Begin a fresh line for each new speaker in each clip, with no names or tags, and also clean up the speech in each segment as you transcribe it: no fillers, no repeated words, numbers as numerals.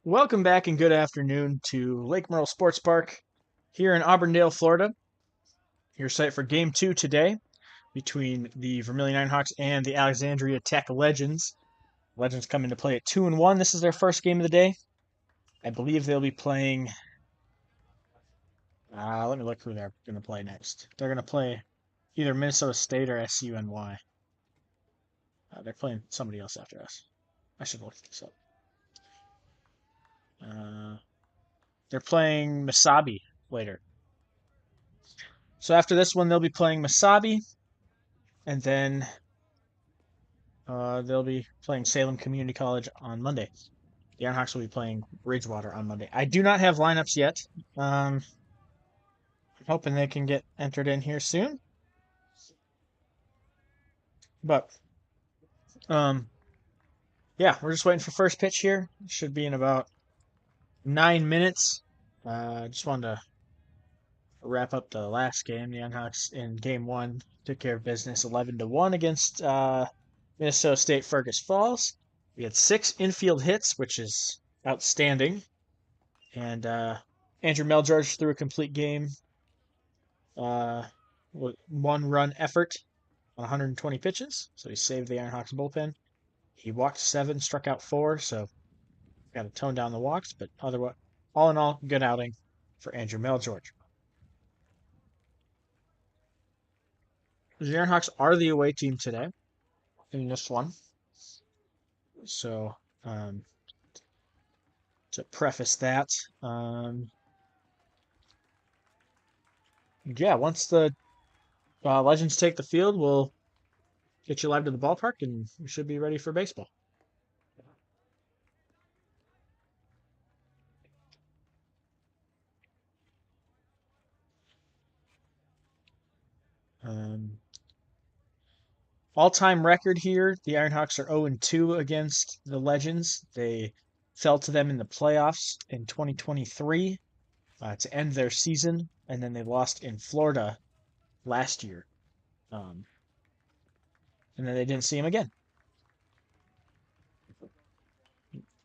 Welcome back and good afternoon to Lake Merle Sports Park here in Auburndale, Florida. Your site for Game 2 today between the Vermilion Ironhawks and the Alexandria Tech Legends. Legends come into play at 2-1. This is their first game of the day. I believe they'll be playing... let me look who they're going to play next. They're going to play either Minnesota State or SUNY. They're playing somebody else after us. I should look this up. They're playing Mesabi later. So after this one, they'll be playing Mesabi, and then they'll be playing Salem Community College on Monday. The Ironhawks will be playing Bridgewater on Monday. I do not have lineups yet. I'm hoping they can get entered in here soon. But, yeah, we're just waiting for first pitch here. Should be in about 9 minutes. Just wanted to wrap up the last game. The Ironhawks in Game 1 took care of business 11-1 against Minnesota State Fergus Falls. We had 6 infield hits, which is outstanding. And Andrew Melgeorge threw a complete game. 1-run effort on 120 pitches. So he saved the Ironhawks bullpen. He walked 7, struck out 4, so got to tone down the walks, but otherwise, all in all, good outing for Andrew Melgeorge. The Ironhawks are the away team today in this one. So, to preface that, yeah, once the Legends take the field, we'll get you live to the ballpark, and we should be ready for baseball. All-time record here, the Ironhawks are 0-2 against the Legends. They fell to them in the playoffs in 2023 to end their season, and then they lost in Florida last year. And then they didn't see him again.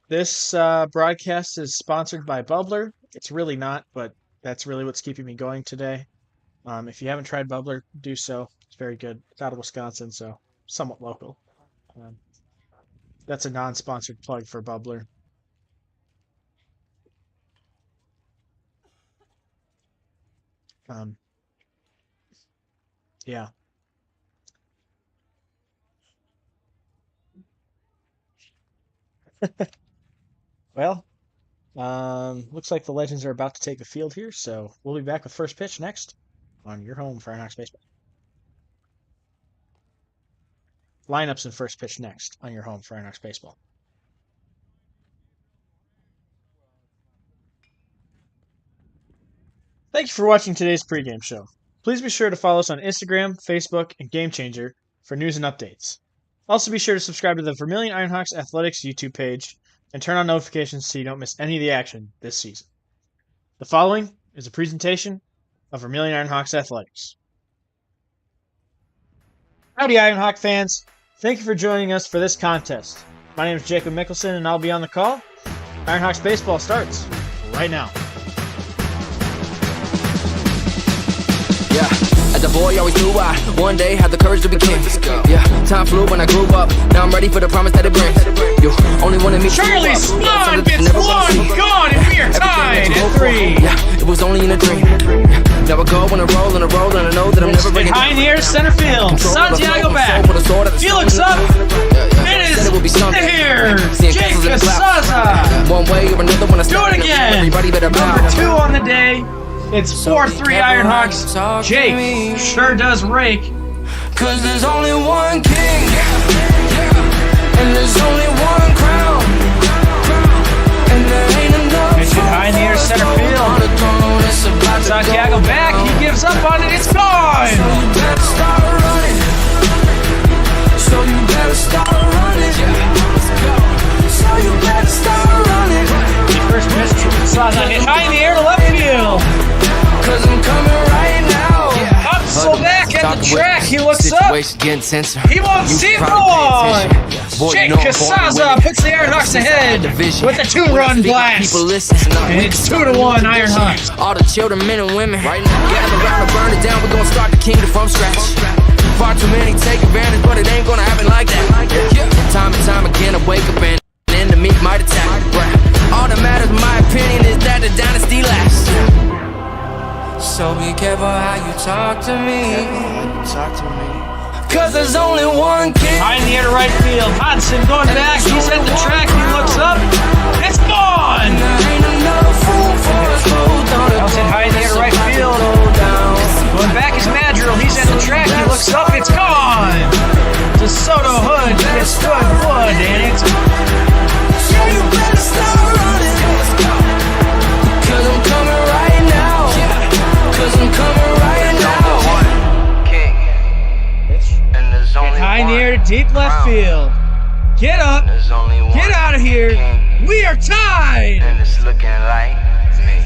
This broadcast is sponsored by Bubbler. It's really not, but that's really what's keeping me going today. If you haven't tried Bubbler, do so. It's very good. It's out of Wisconsin, so somewhat local. That's a non-sponsored plug for Bubbler. Yeah. Well, looks like the Legends are about to take the field here, so we'll be back with first pitch next on your home for Ironhawks Baseball. Lineups and first pitch next on your home for Ironhawks Baseball. Thank you for watching today's pregame show. Please be sure to follow us on Instagram, Facebook, and Game Changer for news and updates. Also be sure to subscribe to the Vermilion Ironhawks Athletics YouTube page and turn on notifications so you don't miss any of the action this season. The following is a presentation of Vermilion Ironhawks Athletics. Howdy, Ironhawk fans. Thank you for joining us for this contest. My name is Jacob Mickelson, and I'll be on the call. Ironhawks Baseball starts right now.
Yeah, as a boy, always knew I one day had the courage to be king. Yeah, time flew when I grew up. Now I'm ready for the promise that it brings. You only wanted me to
Charlie Swan gets one gone, and we are tied at 3.
Yeah, it was only in a dream. Now I go on a roll, and I know that I'm never ready.
High in the air, center field. Santiago back. Felix up. It is there. Jake Casaza.
One way or another when I
do it again. Number 2 on the day. It's 4-3 Ironhawks. Jake sure does rake.
Cause there's only one king, and there's only one crown, and there ain't enough.
Pitch it high in the air, center field. Santiago back, he gives up on it, it's gone!
So you better start running. So you better start running. So you better start running.
First pitch, Casaza hit high in the air to left field.
Cause I'm coming right now.
Hustle back at the track, he looks up. He won't see it on. Jake Casaza puts the Ironhawks ahead with a 2-run blast. And it's 2-1 Ironhawks.
All the children, men and women, gather around to burn it down. We're gonna start the kingdom from scratch. Far too many take advantage, but it ain't gonna happen like that. Time and time again, I wake up and enemy might attack. All that matters, in my opinion, is that the dynasty lasts. So be careful how you talk to me. Cause there's only one king.
High in the air to right field. Hodson going back. He's at the track. He looks up. It's gone. Nelson high in the air to right field. Going back is Madrill. He's at the track. He looks up. It's gone. To Soto Hood. It's Wood. And it's.
Yeah, you better start running. Cause I'm coming right now. Cause I'm coming right now.
Get high in the air to deep left field. Get up. Get out of here. We are tied.
And it's looking like me.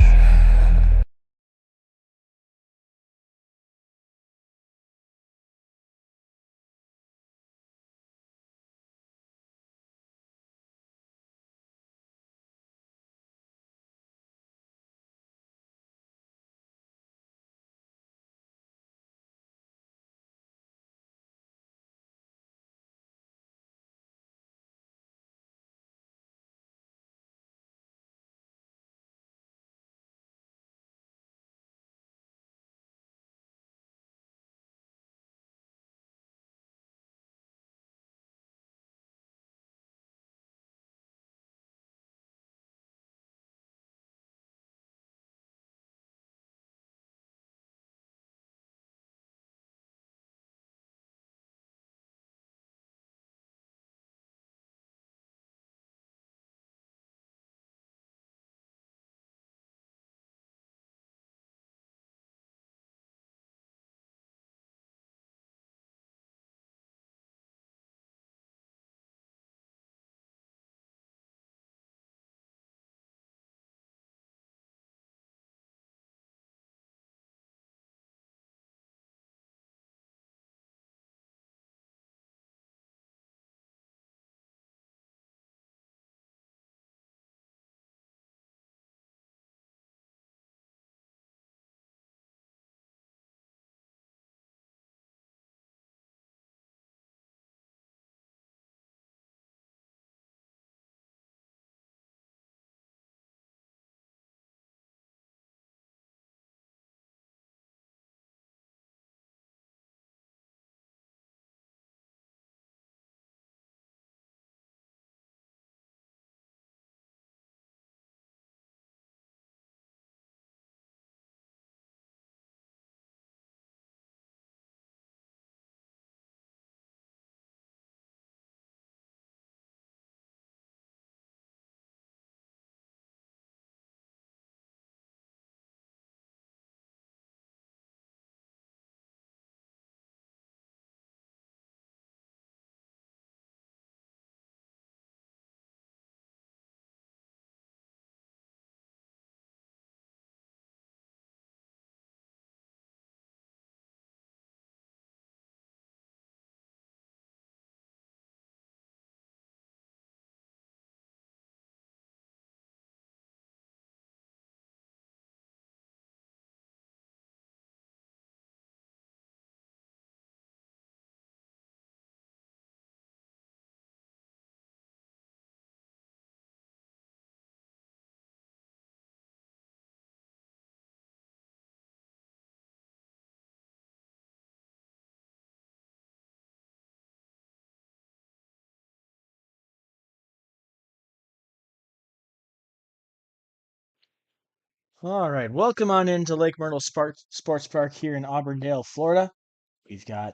All right, welcome on into Lake Myrtle Sports Park here in Auburndale, Florida. We've got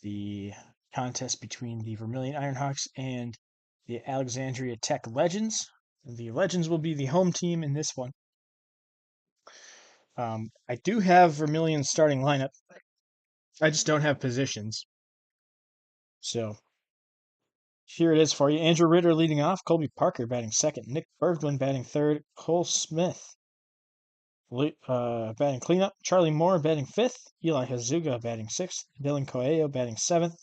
the contest between the Vermilion Ironhawks and the Alexandria Tech Legends. The Legends will be the home team in this one. I do have Vermilion's starting lineup. I just don't have positions. So here it is for you. Andrew Ritter leading off, Colby Parker batting second, Nick Bergwin batting third, Cole Smith Batting cleanup. Charlie Moore batting 5th. Eli Hazuga batting 6th. Dylan Coelho batting 7th.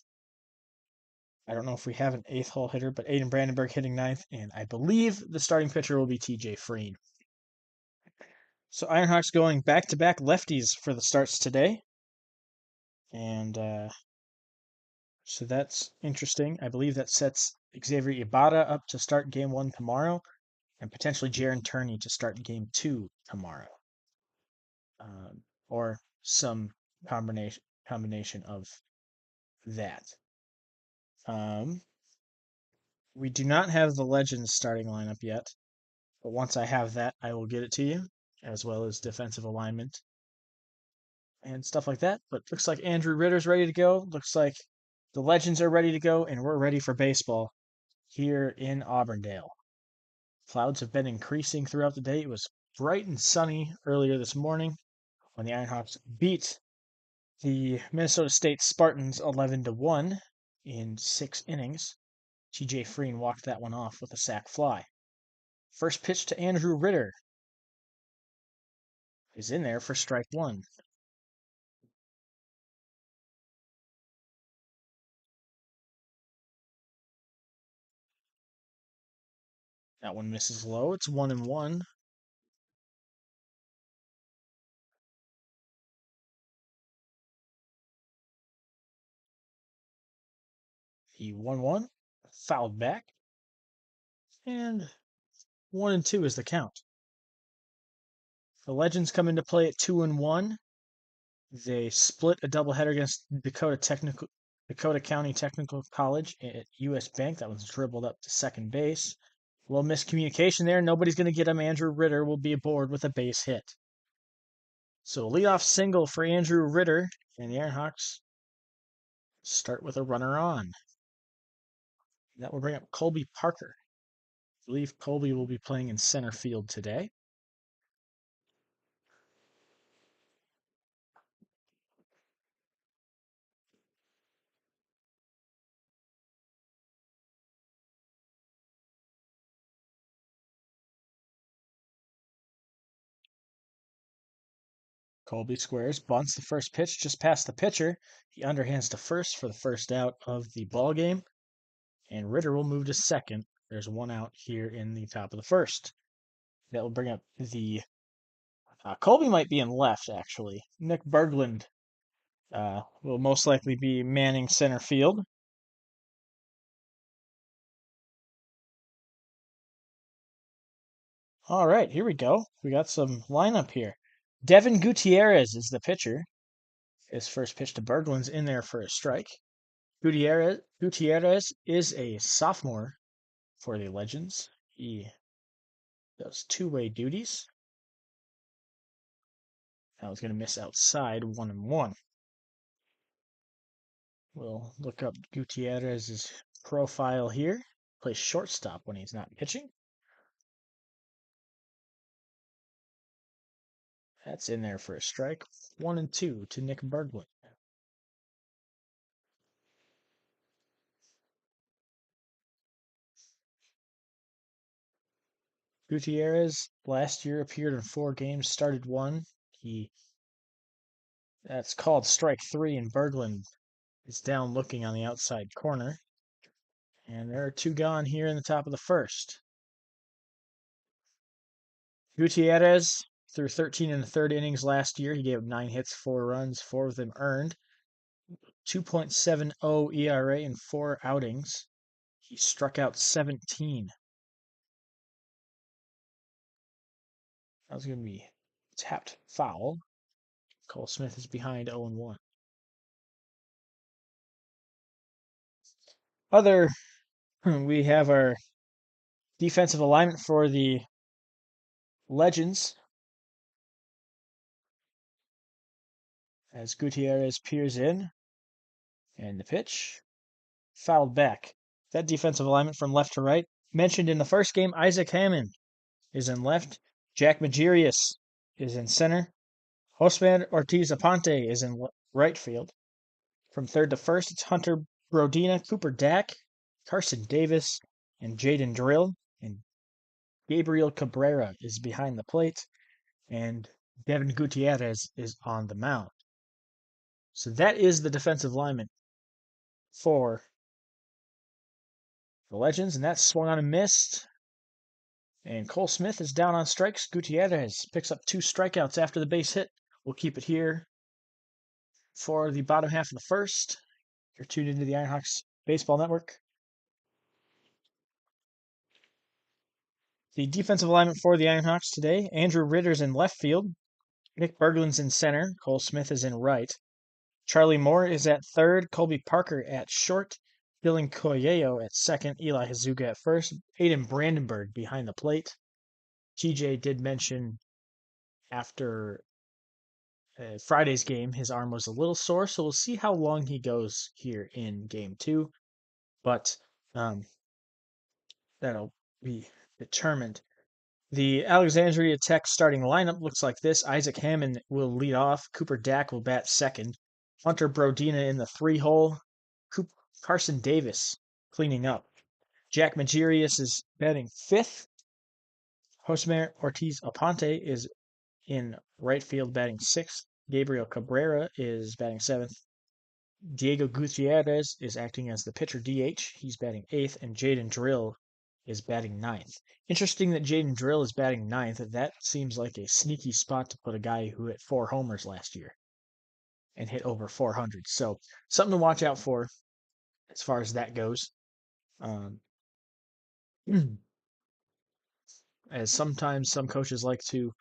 I don't know if we have an 8th hole hitter, but Aiden Brandenburg hitting 9th. And I believe the starting pitcher will be TJ Freen. So Ironhawks going back-to-back lefties for the starts today. And so that's interesting. I believe that sets Xavier Ibarra up to start game 1 tomorrow, and potentially Jaron Turney to start game 2 tomorrow. Or some combination of that. We do not have the Legends starting lineup yet, but once I have that, I will get it to you, as well as defensive alignment and stuff like that. But looks like Andrew Ritter's ready to go. Looks like the Legends are ready to go, and we're ready for baseball here in Auburndale. Clouds have been increasing throughout the day. It was bright and sunny earlier this morning when the Ironhawks beat the Minnesota State Spartans 11-1 in 6 innings. TJ Freen walked that one off with a sac fly. First pitch to Andrew Ritter is in there for strike 1. That one misses low. It's 1-1. The 1-1 fouled back. And 1-2 is the count. The Legends come into play at 2-1. They split a doubleheader against Dakota County Technical College at US Bank. That was dribbled up to second base. A little miscommunication there. Nobody's going to get him. Andrew Ritter will be aboard with a base hit. So leadoff single for Andrew Ritter, and the Ironhawks start with a runner on. That will bring up Colby Parker. I believe Colby will be playing in center field today. Colby squares, bunts the first pitch just past the pitcher. He underhands to first for the first out of the ball game, and Ritter will move to second. There's one out here in the top of the first. That will bring up the Colby might be in left, actually. Nick Berglund will most likely be manning center field. All right, here we go. We got some lineup here. Devin Gutierrez is the pitcher. His first pitch to Berglund's in there for a strike. Gutierrez is a sophomore for the Legends. He does two-way duties. I was going to miss outside 1-1. We'll look up Gutierrez's profile here. Plays shortstop when he's not pitching. That's in there for a strike. 1-2 to Nick Berglund. Gutierrez last year appeared in 4 games, started 1. That's called strike 3, and Berglund is down looking on the outside corner. And there are 2 gone here in the top of the first. Gutierrez threw 13 in the 3rd innings last year. He gave up 9 hits, 4 runs, 4 of them earned. 2.70 ERA in 4 outings. He struck out 17. That was going to be tapped foul. Cole Smith is behind 0-1. We have our defensive alignment for the Legends. As Gutierrez peers in. And the pitch. Fouled back. That defensive alignment from left to right. Mentioned in the first game, Isaac Hammond is in left. Jack Magirius is in center. Josman Ortiz Aponte is in right field. From third to first, it's Hunter Brodina, Cooper Dack, Carson Davis, and Jaden Drill. And Gabriel Cabrera is behind the plate. And Devin Gutierrez is on the mound. So that is the defensive lineman for the Legends, and that swung on and missed. And Cole Smith is down on strikes. Gutierrez picks up 2 strikeouts after the base hit. We'll keep it here for the bottom half of the first. You're tuned into the Ironhawks Baseball Network. The defensive alignment for the Ironhawks today: Andrew Ritter's in left field, Nick Berglund's in center, Cole Smith is in right, Charlie Moore is at third, Colby Parker at short, Dylan Coelho at second, Eli Hazuka at first, Aiden Brandenburg behind the plate. TJ did mention after Friday's game his arm was a little sore, so we'll see how long he goes here in game 2, but that'll be determined. The Alexandria Tech starting lineup looks like this. Isaac Hammond will lead off. Cooper Dack will bat second. Hunter Brodina in the 3-hole. Carson Davis cleaning up. Jack Magirius is batting 5th. Josmer Ortiz Aponte is in right field batting 6th. Gabriel Cabrera is batting 7th. Diego Gutierrez is acting as the pitcher DH. He's batting 8th. And Jaden Drill is batting 9th. Interesting that Jaden Drill is batting 9th. That seems like a sneaky spot to put a guy who hit 4 homers last year and hit over 400. So something to watch out for as far as that goes. As sometimes some coaches like to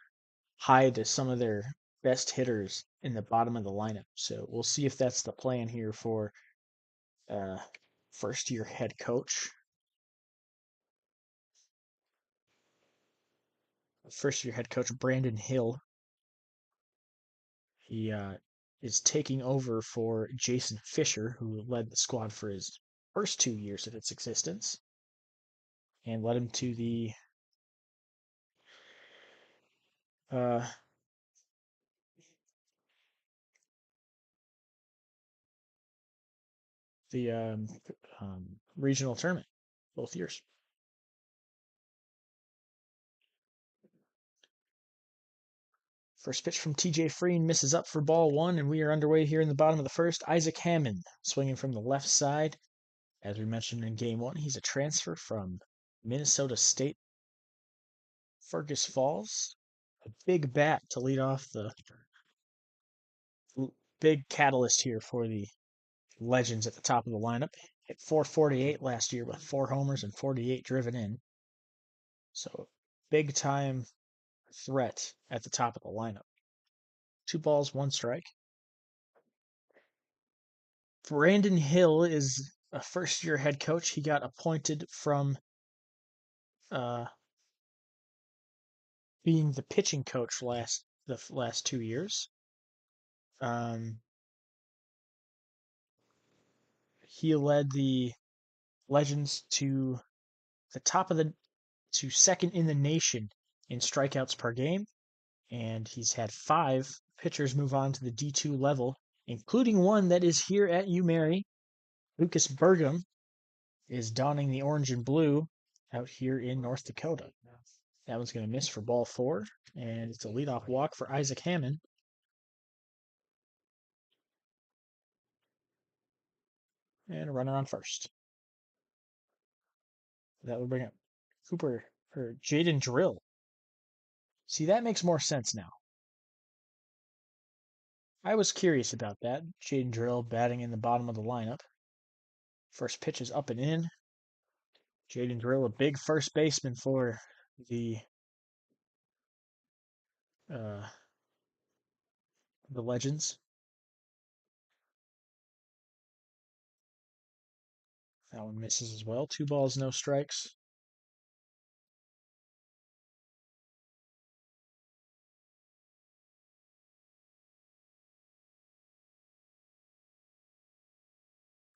hide some of their best hitters in the bottom of the lineup. So we'll see if that's the plan here for first-year head coach. First-year head coach Brandon Hill. He is taking over for Jason Fisher, who led the squad for his first 2 years of its existence and led him to the regional tournament both years. First pitch from TJ Freen misses up for ball 1, and we are underway here in the bottom of the first. Isaac Hammond swinging from the left side. As we mentioned in game 1, he's a transfer from Minnesota State Fergus Falls. A big bat to lead off the big catalyst here for the Legends at the top of the lineup. Hit 448 last year with 4 homers and 48 driven in. So big time threat at the top of the lineup. 2 balls, 1 strike. Brandon Hill is a first-year head coach. He got appointed from being the pitching coach the last 2 years. He led the Legends to second in the nation in strikeouts per game, and he's had 5 pitchers move on to the D2 level, including one that is here at UMary. Lucas Burgum is donning the orange and blue out here in North Dakota. That one's going to miss for ball 4, and it's a leadoff walk for Isaac Hammond. And a runner on first. That would bring up Jaden Drill. See, that makes more sense now. I was curious about that. Jaden Drill batting in the bottom of the lineup. First pitch is up and in. Jaden Drill, a big first baseman for the Legends. That one misses as well. 2 balls, no strikes.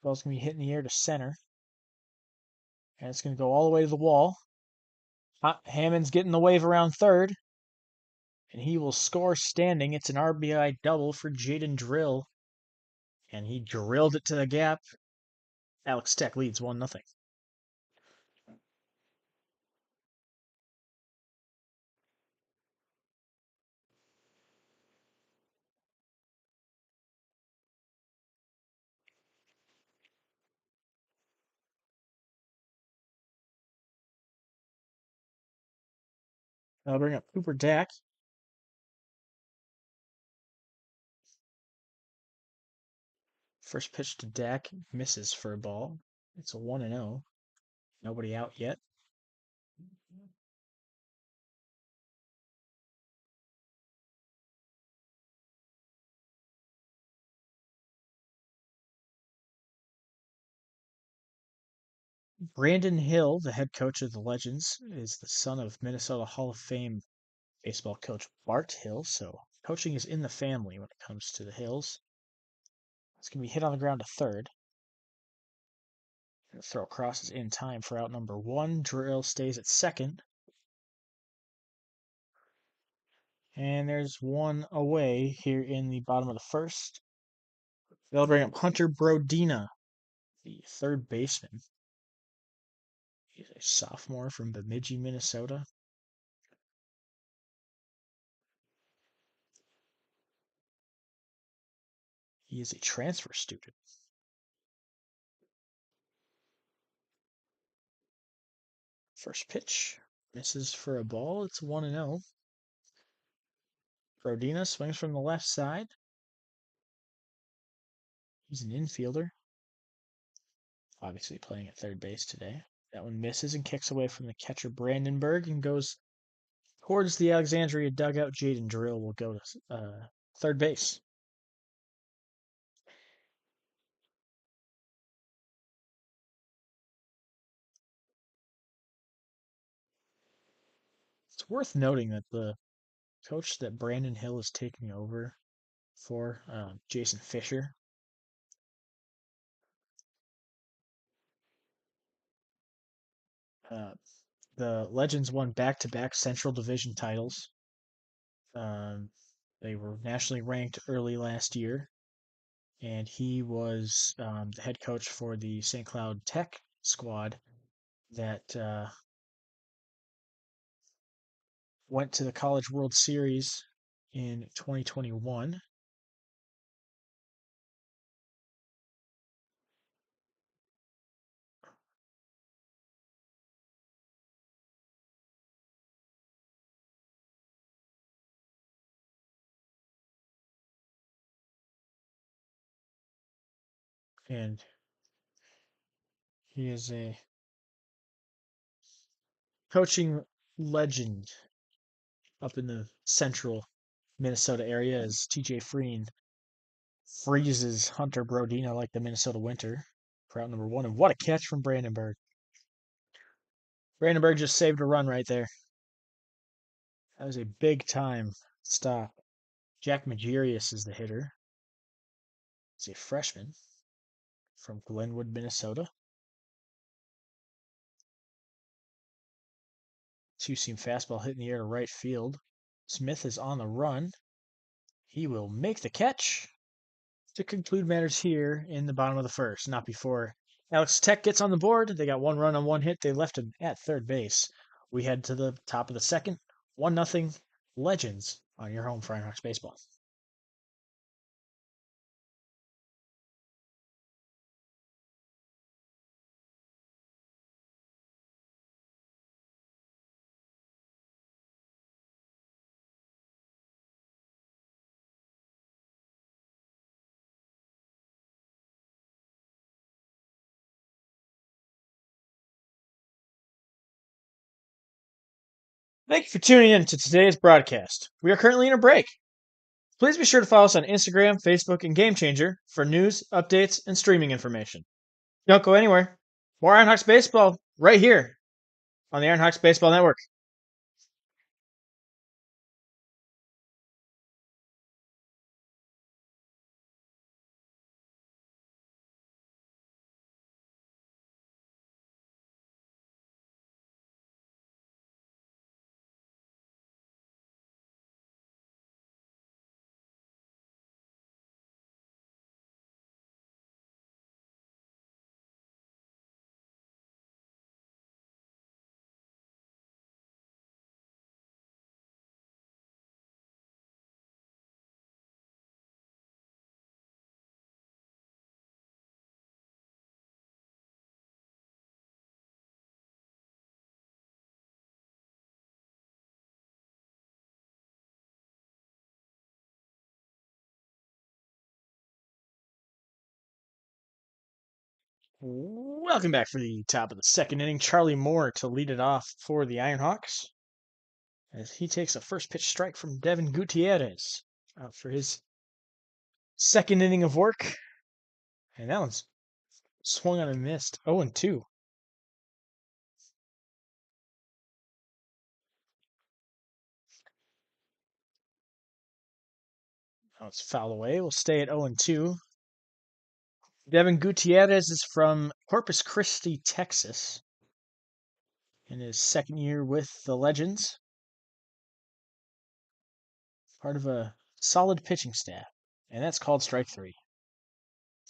Ball's going to be hit in the air to center. And it's going to go all the way to the wall. Hammond's getting the wave around third. And he will score standing. It's an RBI double for Jaden Drill. And he drilled it to the gap. Alex Tech leads 1-0. I'll bring up Cooper Dak. First pitch to Dak misses for a ball. It's a 1-0. Nobody out yet. Brandon Hill, the head coach of the Legends, is the son of Minnesota Hall of Fame baseball coach Bart Hill, so coaching is in the family when it comes to the Hills. It's going to be hit on the ground to third. The throw crosses in time for out number 1. Drill stays at second. And there's one away here in the bottom of the first. They'll bring up Hunter Brodina, the third baseman. He's a sophomore from Bemidji, Minnesota. He is a transfer student. First pitch misses for a ball. It's 1-0. Brodina swings from the left side. He's an infielder. Obviously playing at third base today. That one misses and kicks away from the catcher Brandenburg and goes towards the Alexandria dugout. Jaden Drill will go to third base. It's worth noting that the coach that Brandon Hill is taking over for, Jason Fisher, the Legends won back-to-back Central Division titles. They were nationally ranked early last year, and he was the head coach for the St. Cloud Tech squad that went to the College World Series in 2021. And he is a coaching legend up in the central Minnesota area as TJ Freen freezes Hunter Brodina like the Minnesota winter for out number 1. And what a catch from Brandenburg. Brandenburg just saved a run right there. That was a big time stop. Jack Magirius is the hitter. He's a freshman from Glenwood, Minnesota. Two-seam fastball hit in the air to right field. Smith is on the run. He will make the catch to conclude matters here in the bottom of the first, not before Alex Tech gets on the board. They got 1 run on 1 hit. They left him at third base. We head to the top of the second. 1-0 Legends on your home for Ironhawks baseball. Thank you for tuning in to today's broadcast. We are currently in a break. Please be sure to follow us on Instagram, Facebook, and Game Changer for news, updates, and streaming information. Don't go anywhere. More Ironhawks baseball right here on the Ironhawks Baseball Network. Welcome back for the top of the second inning. Charlie Moore to lead it off for the Ironhawks as he takes a first pitch strike from Devin Gutierrez out for his second inning of work. And that one's swung on and missed. 0-2. Now it's foul away. We'll stay at 0-2. Devin Gutierrez is from Corpus Christi, Texas, in his second year with the Legends. Part of a solid pitching staff. And that's called strike three.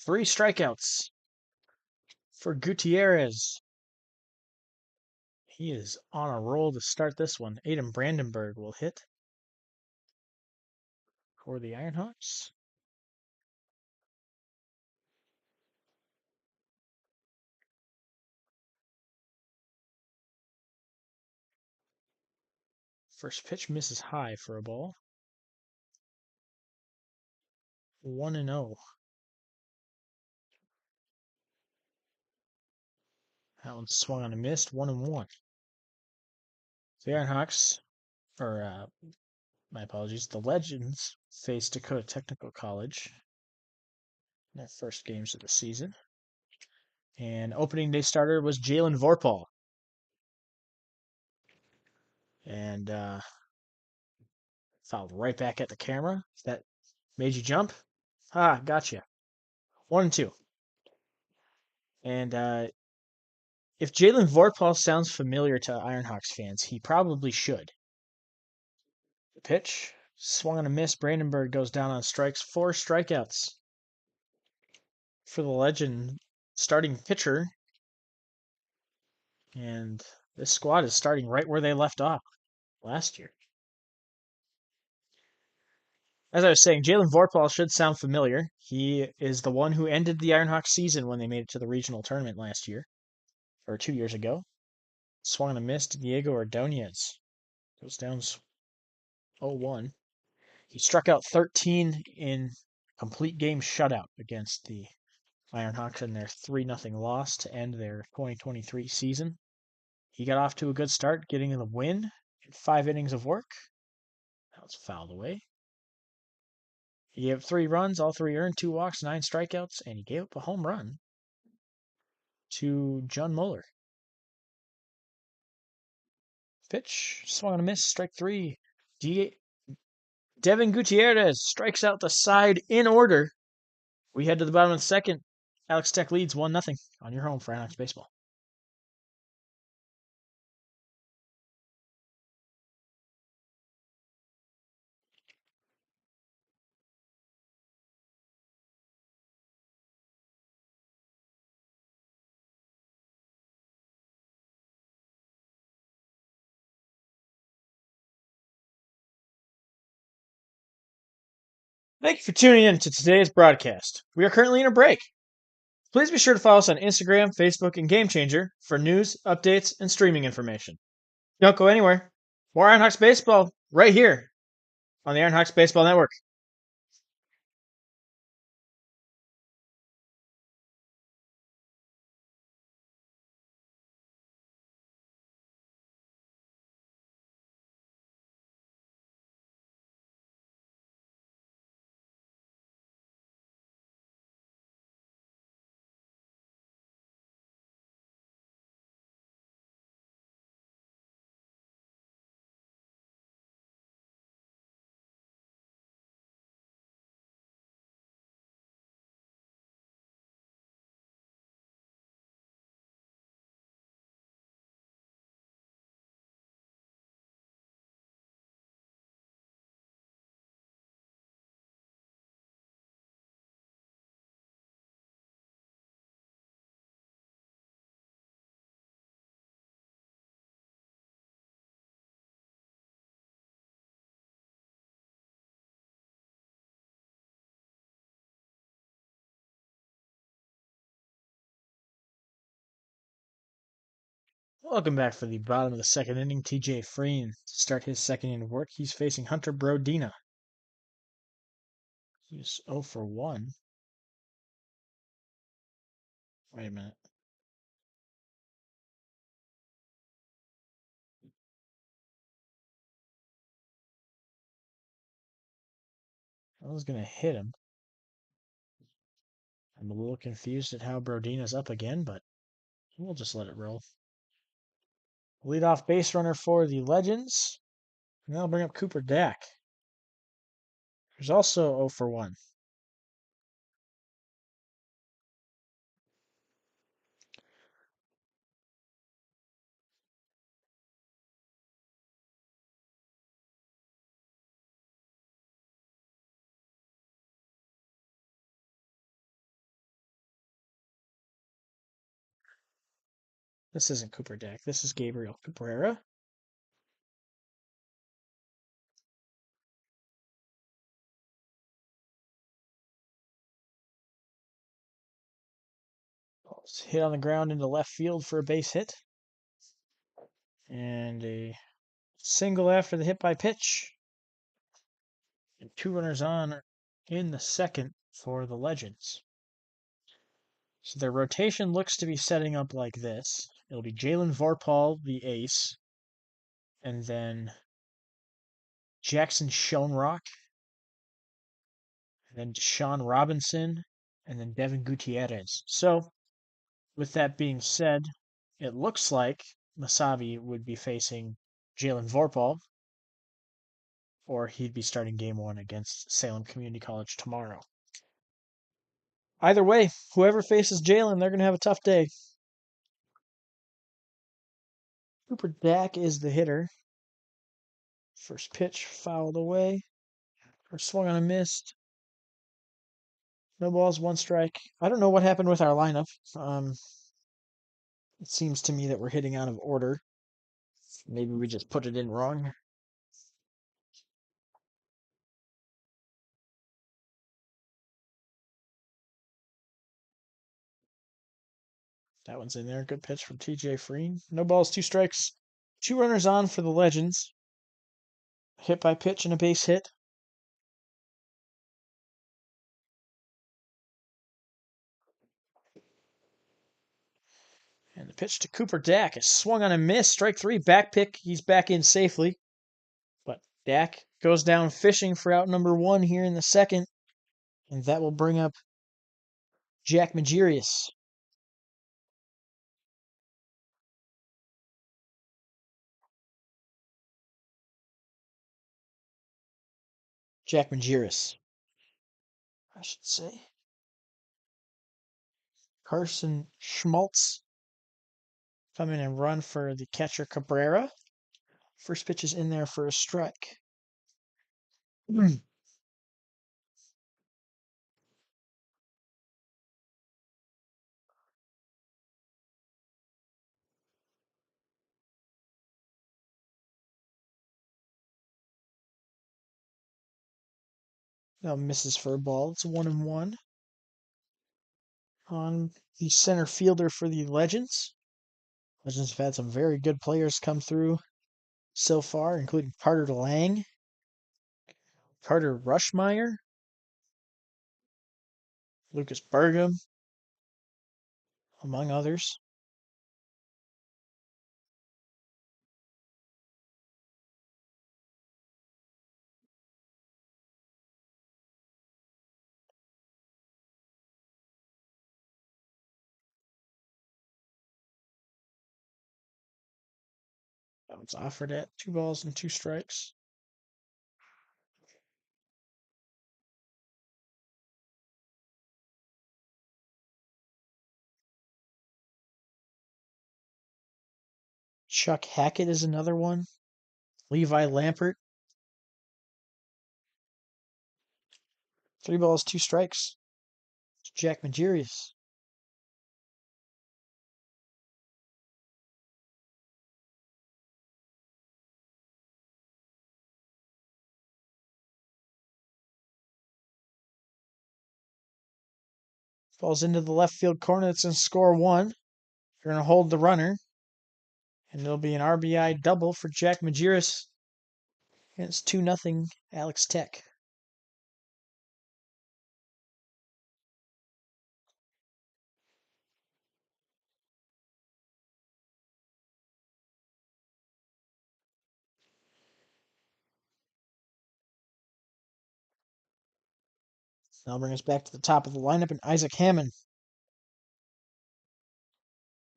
3 strikeouts for Gutierrez. He is on a roll to start this one. Aiden Brandenburg will hit for the Ironhawks. First pitch misses high for a ball. 1-0. That one swung on a missed. 1-1. The Ironhawks, or my apologies, the Legends face Dakota Technical College in their first games of the season. And opening day starter was Jalen Vorpal. And fouled right back at the camera. That made you jump? Ah, gotcha. 1-2. And if Jalen Vorpal sounds familiar to Ironhawks fans, he probably should. The pitch swung on a miss. Brandenburg goes down on strikes. 4 strikeouts for the Legend starting pitcher. And this squad is starting right where they left off last year. As I was saying, Jalen Vorpal should sound familiar. He is the one who ended the Ironhawks season when they made it to the regional tournament last year, or 2 years ago. Swung on a miss to Diego Ordonez. Goes down 0-1. He struck out 13 in complete game shutout against the Ironhawks in their 3-0 loss to end their 2023 season. He got off to a good start, getting the win in 5 innings of work. That was fouled away. He gave up 3 runs, all 3 earned, 2 walks, 9 strikeouts, and he gave up a home run to John Mueller. Pitch, swung on a miss, strike 3. Devin Gutierrez strikes out the side in order. We head to the bottom of the second. Alex Tech leads 1-0 on your home for Ironhawks baseball. Thank you for tuning in to today's broadcast. We are currently in a break. Please be sure to follow us on Instagram, Facebook, and Game Changer for news, updates, and streaming information. Don't go anywhere. More Ironhawks baseball right here on the Ironhawks Baseball Network. Welcome back for the bottom of the second inning. TJ Freen to start his second inning of work. He's facing Hunter Brodina. He's 0 for 1. Wait a minute. I was going to hit him. I'm a little confused at how Brodina's up again, but we'll just let it roll. Leadoff base runner for the Legends. And that'll bring up Cooper Dack. There's also 0 for 1. This isn't Cooper Dack. This is Gabriel Cabrera. Ball's hit on the ground into left field for a base hit. And a single after the hit by pitch. And 2 runners on in the second for the Legends. So their rotation looks to be setting up like this. It'll be Jalen Vorpal, the ace, and then Jackson Schoenrock, and then Deshaun Robinson, and then Devin Gutierrez. So, with that being said, it looks like Masabi would be facing Jalen Vorpal, or he'd be starting game 1 against Salem Community College tomorrow. Either way, whoever faces Jalen, they're going to have a tough day. Cooper Dack is the hitter. First pitch fouled away. Or swung on a missed. No balls, 1 strike. I don't know what happened with our lineup. It seems to me that we're hitting out of order. Maybe we just put it in wrong. That one's in there. Good pitch from TJ Freen. No balls, 2 strikes. 2 runners on for the Legends. Hit by pitch and a base hit. And the pitch to Cooper Dack is swung on a miss. Strike 3, back pick. He's back in safely. But Dack goes down fishing for out number 1 here in the second. And that will bring up Jack Magirius. Jack Magirius, I should say. Carson Schmaltz come in and run for the catcher Cabrera. First pitch is in there for a strike. Now misses for a ball. It's 1-1. On the center fielder for the Legends. Legends have had some very good players come through so far, including Carter Lang, Carter Rushmeyer, Lucas Burgum, among others. That one's offered at 2 balls and 2 strikes. Chuck Hackett is another one. Levi Lampert. 3 balls, 2 strikes. It's Jack Magirius. Falls into the left field corner. That's in score 1. They're going to hold the runner. And it'll be an RBI double for Jack Magirius. And it's 2-0 Alex Tech. That'll bring us back to the top of the lineup and Isaac Hammond.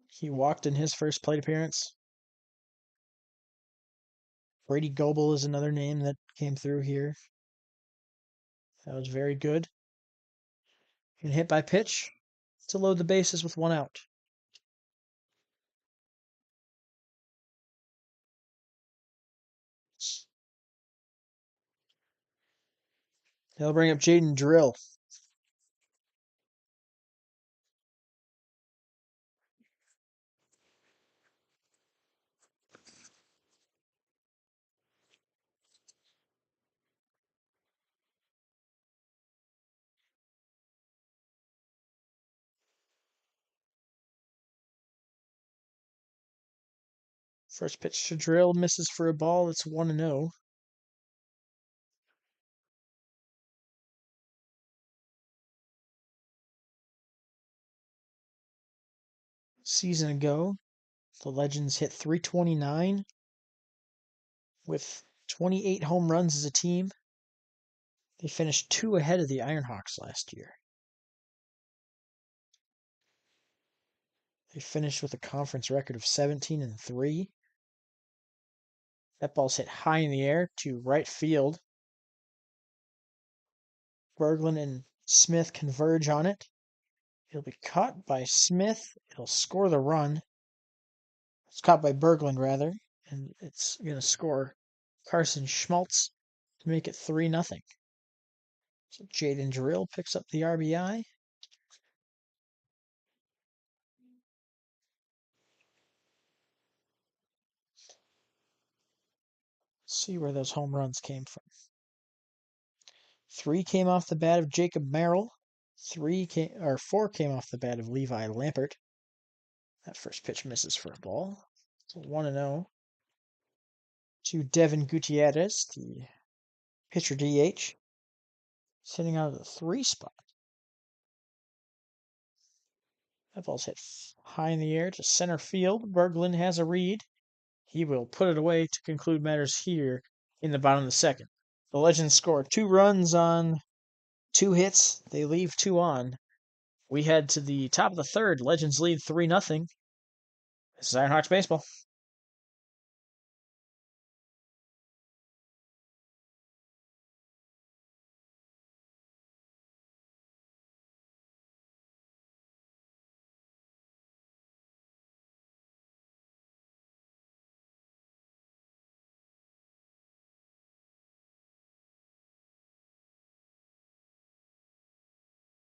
He walked in his first plate appearance. Brady Goebel is another name that came through here. That was very good. And hit by pitch to load the bases with one out. He'll bring up Jaden Drill. First pitch to Drill misses for a ball. It's 1-0. Season ago, the Legends hit .329 with 28 home runs as a team. They finished 2 ahead of the Ironhawks last year. They finished with a conference record of 17-3. That ball's hit high in the air to right field. Berglund and Smith converge on it. It'll be caught by Smith. It'll score the run. It's caught by Berglund, rather. And it's going to score Carson Schmaltz to make it 3-0. So Jaden Drill picks up the RBI. See where those home runs came from. 3 came off the bat of Jacob Merrill. 4 came off the bat of Levi Lampert. That first pitch misses for a ball. It's 1-0 to Devin Gutierrez, the pitcher DH, sitting out of the 3 spot. That ball's hit high in the air to center field. Berglund has a read. He will put it away to conclude matters here in the bottom of the second. The Legends score 2 runs on 2 hits. They leave 2 on. We head to the top of the third. Legends lead 3-0. This is Ironhawks baseball.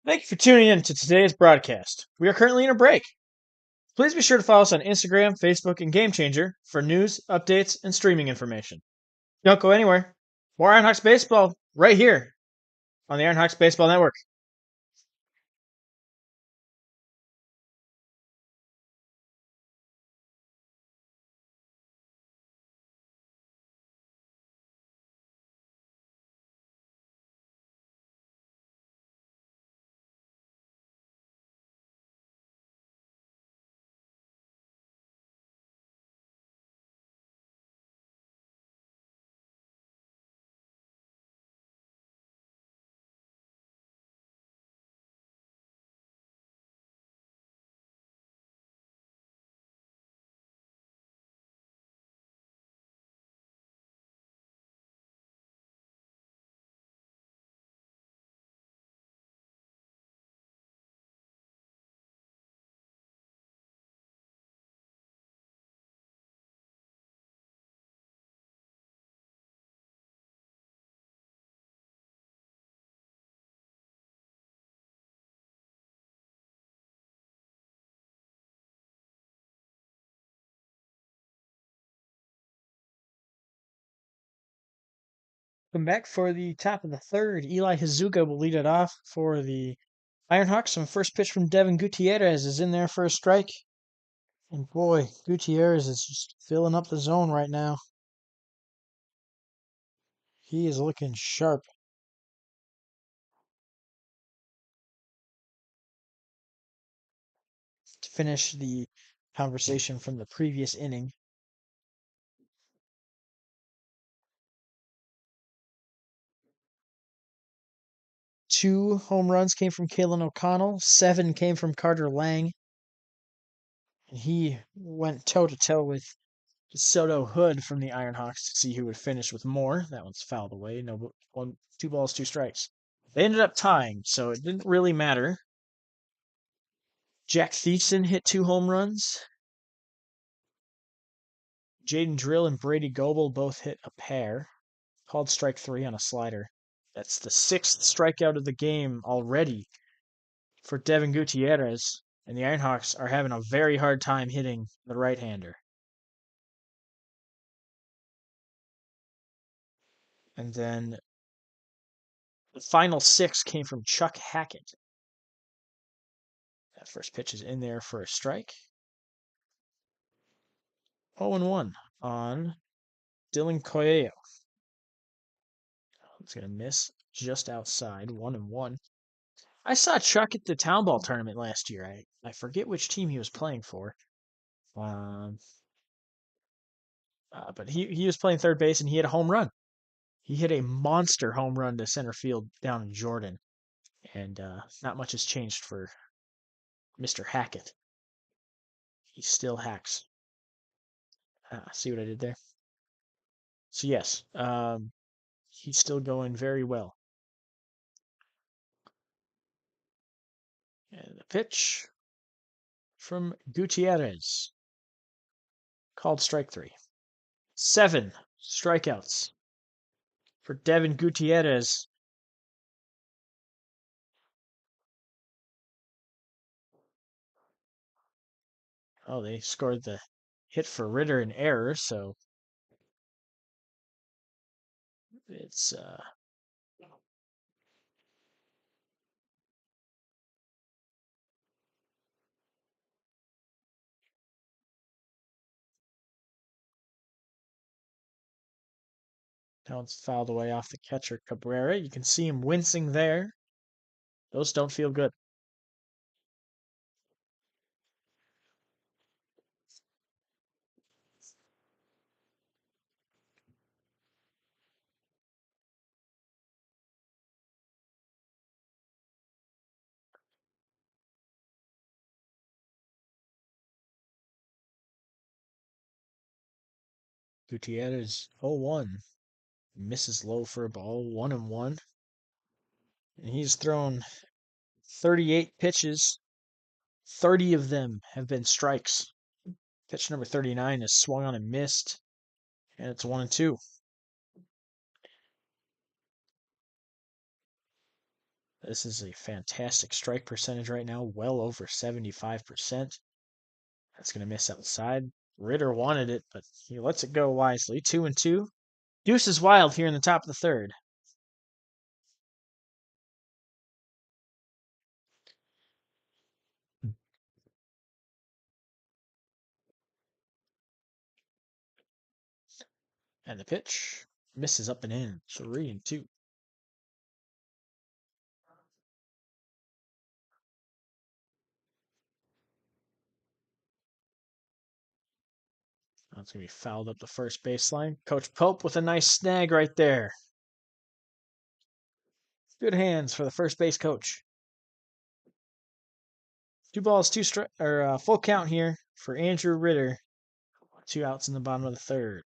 Thank you for tuning in to today's broadcast. We are currently in a break. Please be sure to follow us on Instagram, Facebook, and Game Changer for news, updates, and streaming information. Don't go anywhere. More Ironhawks baseball right here on the Ironhawks Baseball Network. Come back for the top of the third. Eli Hazuka will lead it off for the Ironhawks. Some first pitch from Devin Gutierrez is in there for a strike. And boy, Gutierrez is just filling up the zone right now. He is looking sharp. To finish the conversation from the previous inning. 2 home runs came from Kalen O'Connell. 7 came from Carter Lang. And he went toe-to-toe with Soto Hood from the Ironhawks to see who would finish with more. That one's fouled away. No, 2 balls, 2 strikes. They ended up tying, so it didn't really matter. Jack Thiessen hit 2 home runs. Jaden Drill and Brady Goebel both hit a pair. Called strike 3 on a slider. That's the 6th strikeout of the game already for Devin Gutierrez, and the Ironhawks are having a very hard time hitting the right-hander. And then the final 6 came from Chuck Hackett. That first pitch is in there for a strike. 0-1 on Dylan Coelho. It's going to miss just outside, 1-1. I saw Chuck at the Town Ball tournament last year. I forget which team he was playing for. But he was playing third base, and he hit a home run. He hit a monster home run to center field down in Jordan. And not much has changed for Mr. Hackett. He still hacks. See what I did there? So yes, he's still going very well. And the pitch from Gutierrez. Called strike 3. 7 strikeouts for Devin Gutierrez. Oh, they scored the hit for Ritter in error, so it's now it's fouled away off the catcher Cabrera. You can see him wincing there. Those don't feel good. Gutierrez 0-1. Misses low for a ball, 1-1. And he's thrown 38 pitches. 30 of them have been strikes. Pitch number 39 is swung on and missed, and it's 1-2. This is a fantastic strike percentage right now, well over 75%. That's going to miss outside. Ritter wanted it, but he lets it go wisely. 2-2. Deuce is wild here in the top of the third. And the pitch misses up and in. 3-2. That's going to be fouled up the first baseline. Coach Pope with a nice snag right there. Good hands for the first base coach. 2 balls, 2 strike, or full count here for Andrew Ritter. 2 outs in the bottom of the third.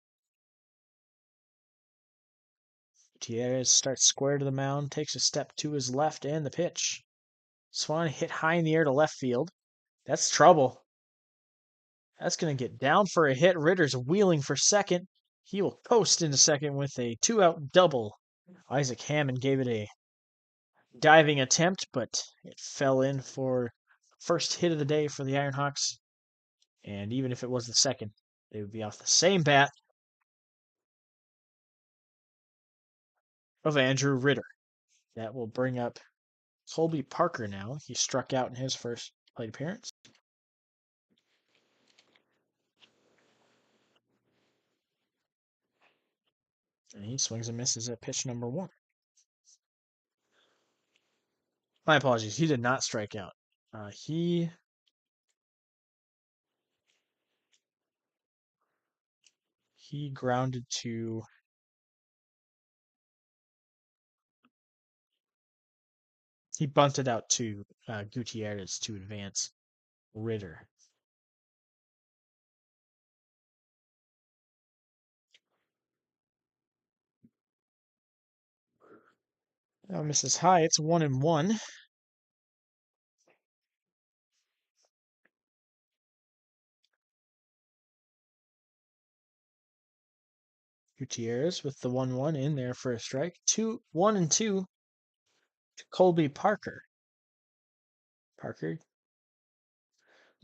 Gutierrez starts square to the mound, takes a step to his left, and the pitch. Swan hit high in the air to left field. That's trouble. That's going to get down for a hit. Ritter's wheeling for second. He will coast into second with a 2-out double. Isaac Hammond gave it a diving attempt, but it fell in for first hit of the day for the Ironhawks. And even if it was the second, they would be off the same bat of Andrew Ritter. That will bring up Colby Parker now. He struck out in his first plate appearance. And he swings and misses at pitch number 1. My apologies. He did not strike out. He grounded to He bunted out to Gutierrez to advance Ritter. Now misses high. It's 1-1. Gutierrez with the 1-1 in there for a strike. 1-2 to Colby Parker. Parker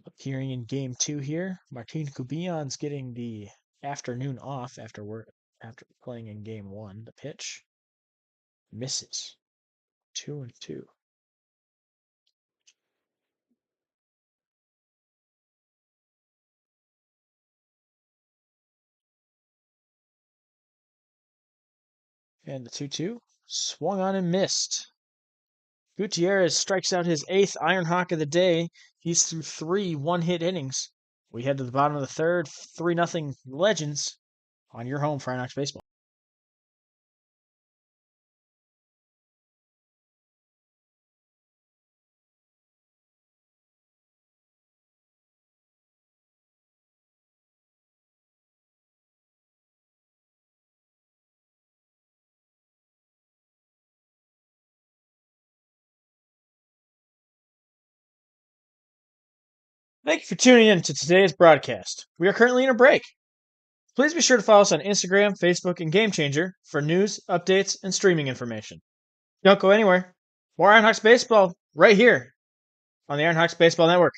appearing in game 2 here. Martin Cubillon's getting the afternoon off after playing in game 1. The pitch misses. 2-2. And the 2-2 swung on and missed. Gutierrez strikes out his 8th Ironhawk of the day. He's through 3 one-hit innings. We head to the bottom of the third, 3-0 Legends on your home for Ironhawks Baseball. Thank you for tuning in to today's broadcast. We are currently in a break. Please be sure to follow us on Instagram, Facebook, and Game Changer for news, updates, and streaming information. Don't go anywhere. More Ironhawks Baseball right here on the Ironhawks Baseball Network.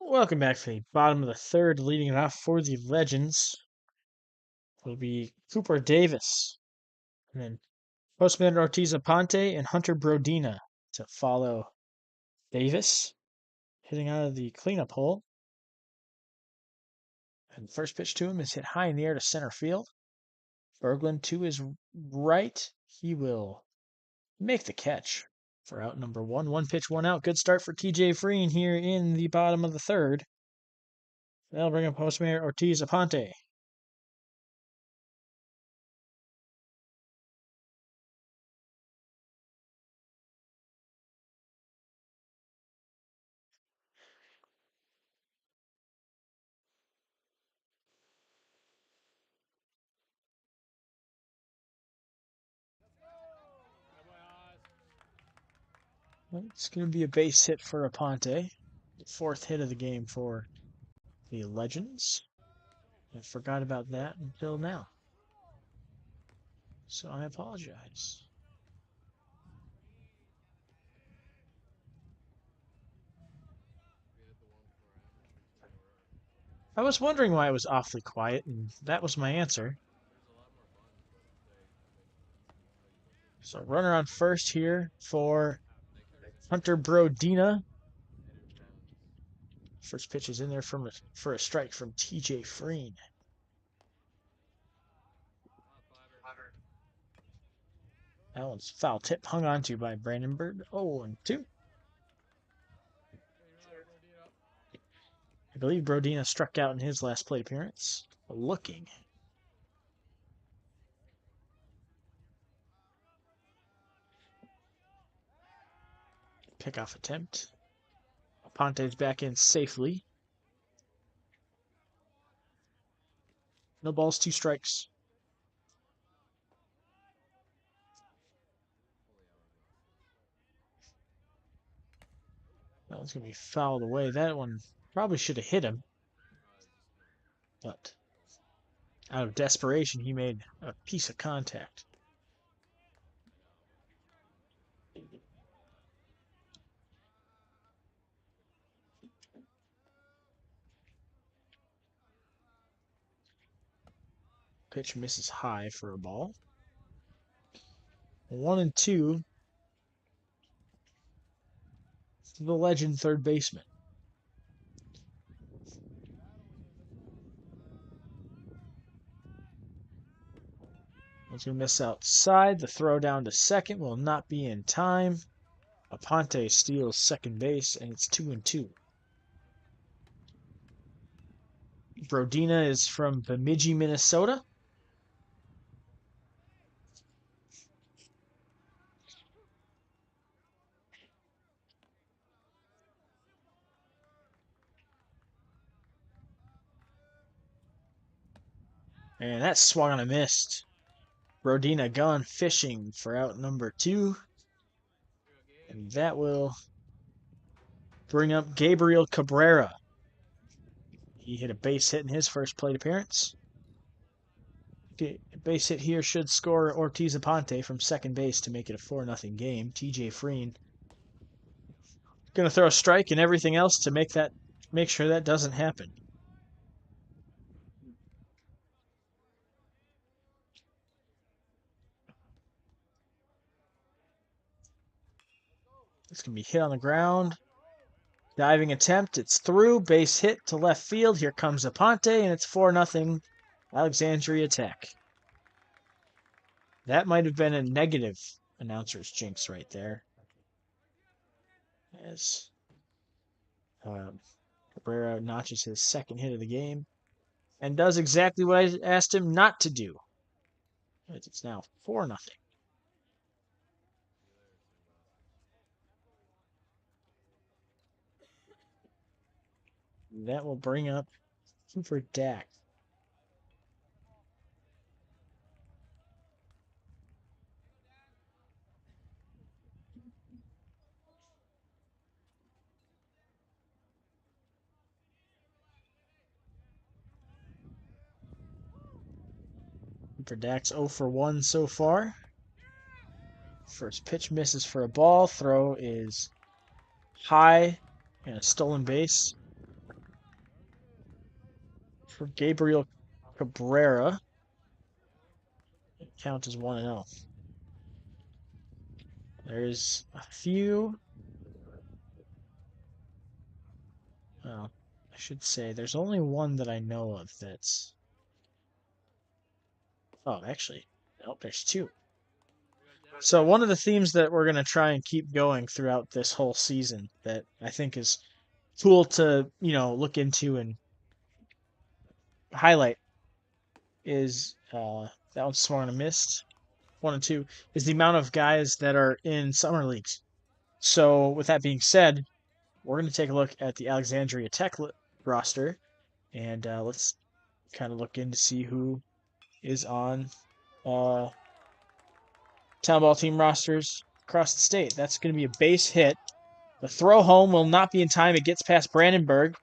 Welcome back to the bottom of the third, leading it off for the Legends. Will be Cooper Davis, and then Postman Ortiz Aponte and Hunter Brodina to follow Davis, hitting out of the cleanup hole. And the first pitch to him is hit high in the air to center field. Berglund to his right. He will make the catch for out number 1. 1 pitch, 1 out. Good start for TJ Freen here in the bottom of the third. That'll bring up Postman Ortiz Aponte. It's going to be a base hit for Aponte. The 4th hit of the game for the Legends. I forgot about that until now. So I apologize. I was wondering why it was awfully quiet, and that was my answer. So runner on first here for Hunter Brodina. First pitch is in there for a strike from TJ Freen. That one's foul tip, hung on to by Brandon Bird. 0-2. I believe Brodina struck out in his last plate appearance. Looking. Pickoff attempt. Ponte's back in safely. No balls, 2 strikes. That one's going to be fouled away. That one probably should have hit him. But out of desperation, he made a piece of contact. Pitch misses high for a ball. 1-2. The legend third baseman. It's going to miss outside. The throw down to second will not be in time. Aponte steals second base, and it's 2-2. Brodina is from Bemidji, Minnesota. And that swung on a missed. Brodina gone fishing for out number 2. And that will bring up Gabriel Cabrera. He hit a base hit in his first plate appearance. A base hit here should score Ortiz Aponte from second base to make it a 4-0 game. TJ Freen going to throw a strike and everything else to make sure that doesn't happen. It's going to be hit on the ground. Diving attempt. It's through. Base hit to left field. Here comes Aponte, and it's 4-0 Alexandria Tech. That might have been a negative announcer's jinx right there. As Cabrera notches his second hit of the game and does exactly what I asked him not to do. It's now 4-0. That will bring up Cooper Dack. Cooper Dack's 0 for 1 so far. First pitch misses for a ball. Throw is high and a stolen base for Gabriel Cabrera. Count is 1-0. There's a few. Well, I should say there's only one that I know of that's. Oh, actually, nope, there's 2. So one of the themes that we're going to try and keep going throughout this whole season that I think is cool to, look into and highlight is that one's swung and missed. 1-2 is the amount of guys that are in summer leagues. So with that being said, we're going to take a look at the Alexandria Tech roster, and let's kind of look in to see who is on town ball team rosters across the state. That's going to be a base hit. The throw home will not be in time. It gets past Brandenburg,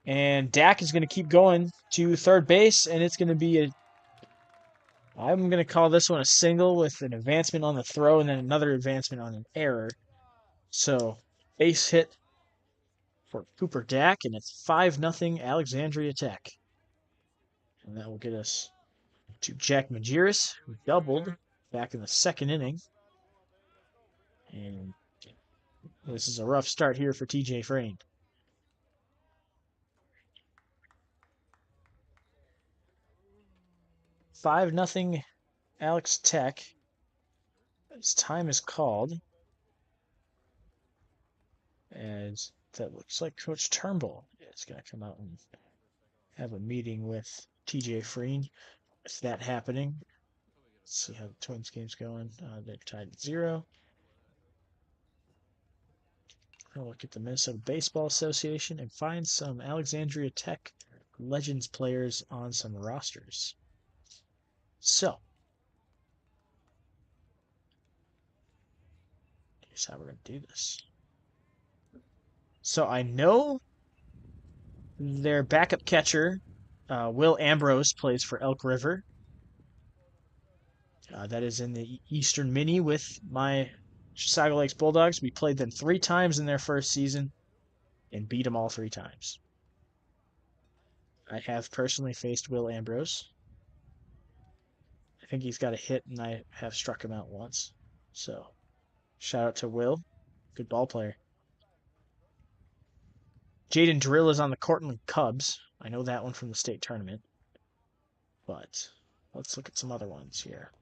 and Dak is going to keep going to third base, and it's going to be I'm going to call this one a single with an advancement on the throw and then another advancement on an error. So, base hit for Cooper Dak, and it's 5-0 Alexandria Tech. And that will get us to Jack Majerus, who doubled back in the second inning. And this is a rough start here for TJ Freen. Five nothing Alex Tech. As time is called. As that looks like Coach Turnbull is going to come out and have a meeting with TJ Freen. With that happening, let's see how the Twins game's going. They're tied at 0. I'll look at the Minnesota Baseball Association and find some Alexandria Tech Legends players on some rosters. So, here's how we're going to do this. So I know their backup catcher, Will Ambrose, plays for Elk River. That is in the Eastern Mini with my Chisago Lakes Bulldogs. We played them 3 times in their first season and beat them all 3 times. I have personally faced Will Ambrose. I think he's got a hit, and I have struck him out once. So, shout out to Will. Good ball player. Jaden Drill is on the Cortland Cubs. I know that one from the state tournament. But let's look at some other ones here.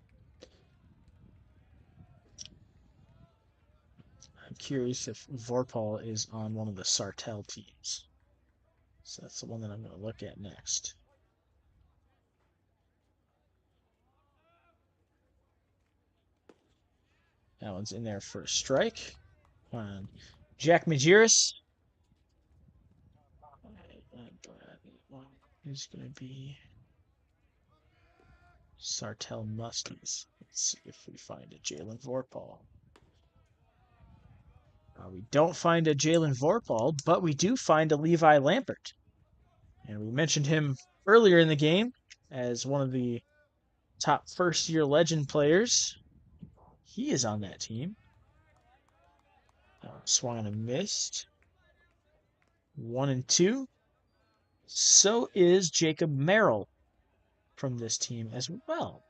I'm curious if Vorpal is on one of the Sartell teams. So that's the one that I'm going to look at next. That one's in there for a strike. On Jack Majerus. One is going to be Sartell Muskies. Let's see if we find a Jalen Vorpal. We don't find a Jalen Vorpal, but we do find a Levi Lampert. And we mentioned him earlier in the game as one of the top first-year Legend players. He is on that team. Swung and a missed. 1-2. So is Jacob Merrill from this team as well.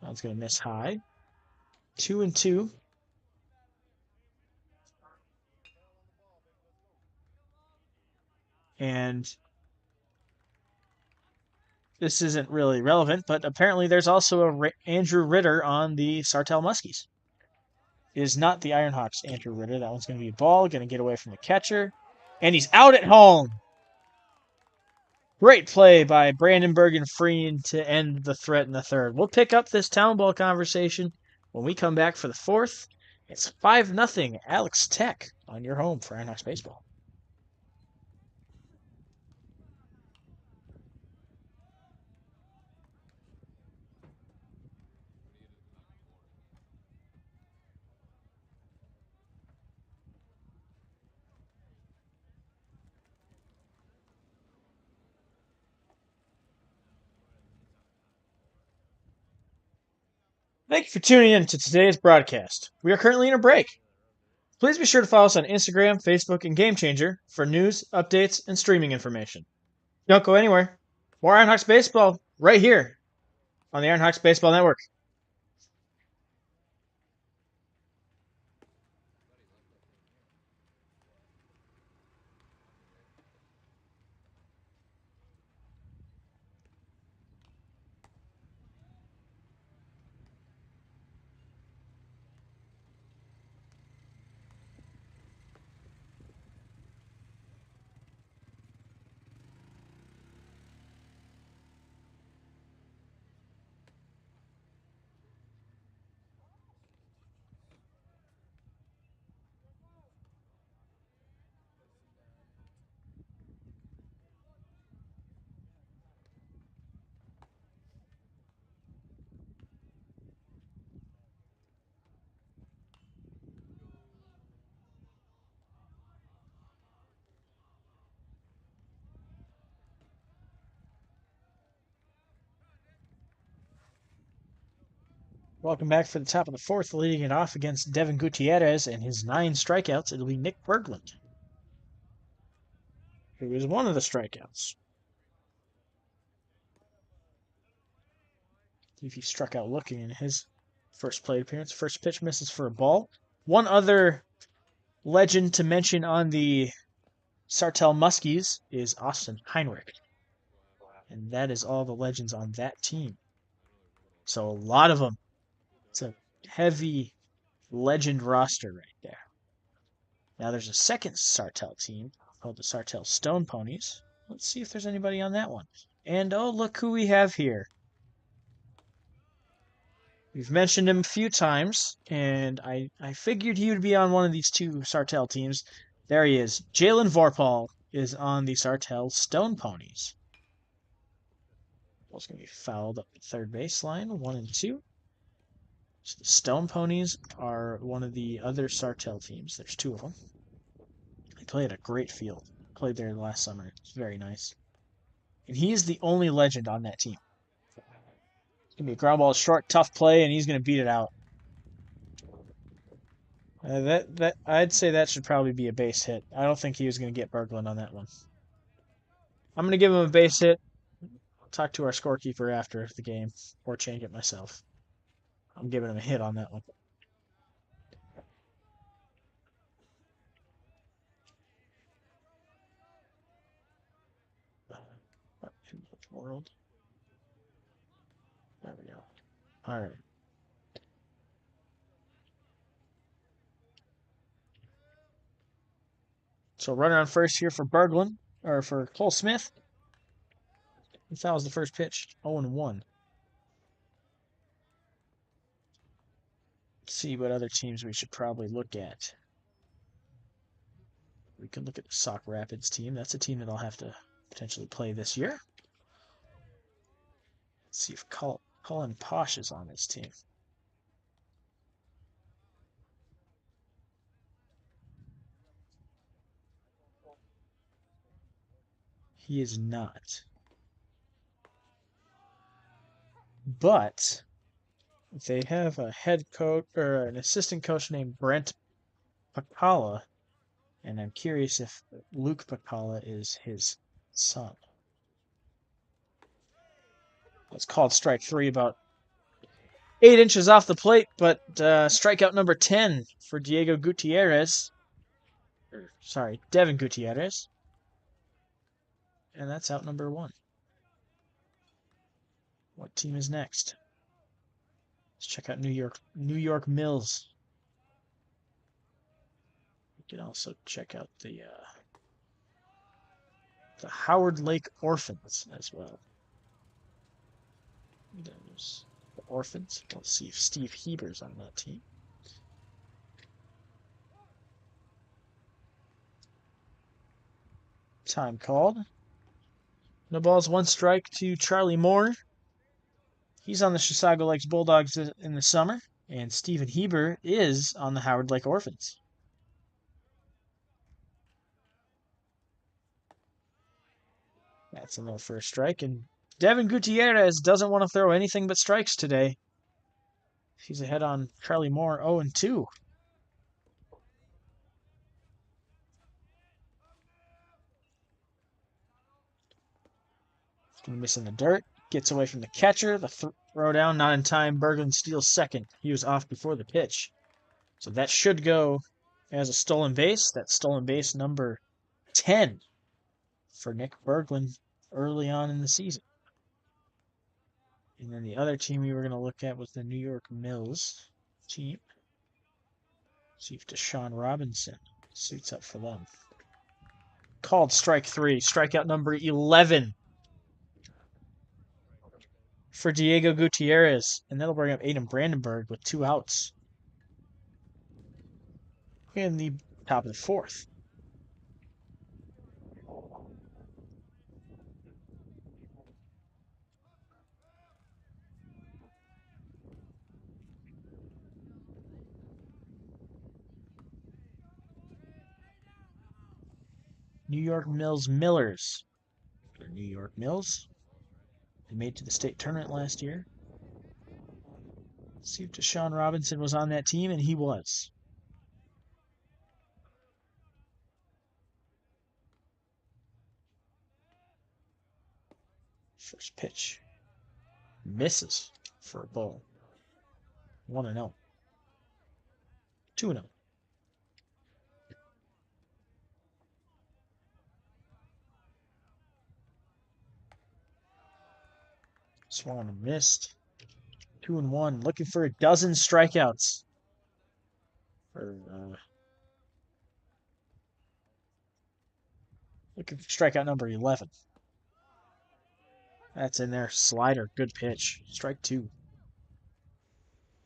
That's going to miss high. 2-2. And this isn't really relevant, but apparently there's also a Andrew Ritter on the Sartell Muskies. It is not the Ironhawks Andrew Ritter. That one's going to be a ball, going to get away from the catcher. And he's out at home. Great play by Brandenburg and Freeman to end the threat in the third. We'll pick up this town ball conversation when we come back for the fourth. It's 5-0 Alex Tech on your home for Ironhawks Baseball. Thank you for tuning in to today's broadcast. We are currently in a break. Please be sure to follow us on Instagram, Facebook, and Game Changer for news, updates, and streaming information. Don't go anywhere. More Ironhawks Baseball right here on the Ironhawks Baseball Network. Welcome back for the top of the fourth, leading it off against Devin Gutierrez and his 9 strikeouts. It'll be Nick Berglund, who is one of the strikeouts. He struck out looking in his first plate appearance. First pitch misses for a ball. One other legend to mention on the Sartell Muskies is Austin Heinrich. And that is all the legends on that team. So a lot of them. It's a heavy legend roster right there. Now there's a second Sartell team called the Sartell Stone Ponies. Let's see if there's anybody on that one. And oh, look who we have here. We've mentioned him a few times, and I figured he would be on one of these two Sartell teams. There he is. Jalen Vorpal is on the Sartell Stone Ponies. Ball's going to be fouled up the third baseline, 1 and 2. So the Stone Ponies are one of the other Sartell teams. There's 2 of them. They play at a great field. Played there last summer. It's very nice. And he is the only legend on that team. It's going to be a ground ball, short, tough play, and he's going to beat it out. I'd say that should probably be a base hit. I don't think he was going to get Berglund on that one. I'm going to give him a base hit. I'll talk to our scorekeeper after the game, or change it myself. I'm giving him a hit on that one. World. There we go. All right. So runner on first here for Berglund, or for Cole Smith. That was the first pitch. 0-1. Let's see what other teams we should probably look at. We can look at the Sauk Rapids team. That's a team that I'll have to potentially play this year. Let's see if Colin Posh is on this team. He is not. But they have a head coach or an assistant coach named Brent Pacala, and I'm curious if Luke Pacala is his son. It's called strike 3, about 8 inches off the plate, but strikeout number 10 for Diego Gutierrez. Sorry, Devin Gutierrez. And that's out number 1. What team is next? Let's check out New York Mills. We can also check out the Howard Lake Orphans as well. There's the Orphans. Let's see if Steve Heber's on that team. Time called. No balls, 1 strike to Charlie Moore. He's on the Chisago Lakes Bulldogs in the summer, and Steven Heber is on the Howard Lake Orphans. That's another first strike, and Devin Gutierrez doesn't want to throw anything but strikes today. He's ahead on Charlie Moore, 0-2. Gonna miss in the dirt. Gets away from the catcher. The throw down, not in time. Berglund steals second. He was off before the pitch. So that should go as a stolen base. That's stolen base number 10 for Nick Berglund early on in the season. And then the other team we were going to look at was the New York Mills team. See if Deshaun Robinson suits up for them. Called strike 3. Strikeout number 11 for Diego Gutierrez. And that'll bring up Aiden Brandenburg with 2 outs in the top of the 4th. New York Mills Millers. New York Mills. They made it to the state tournament last year. Let's see if Deshaun Robinson was on that team, and he was. First pitch. Misses for a ball. 1-0. 2-0. Swung and missed. 2-1. Looking for a dozen strikeouts. Looking for strikeout number 11. That's in there. Slider. Good pitch. Strike 2.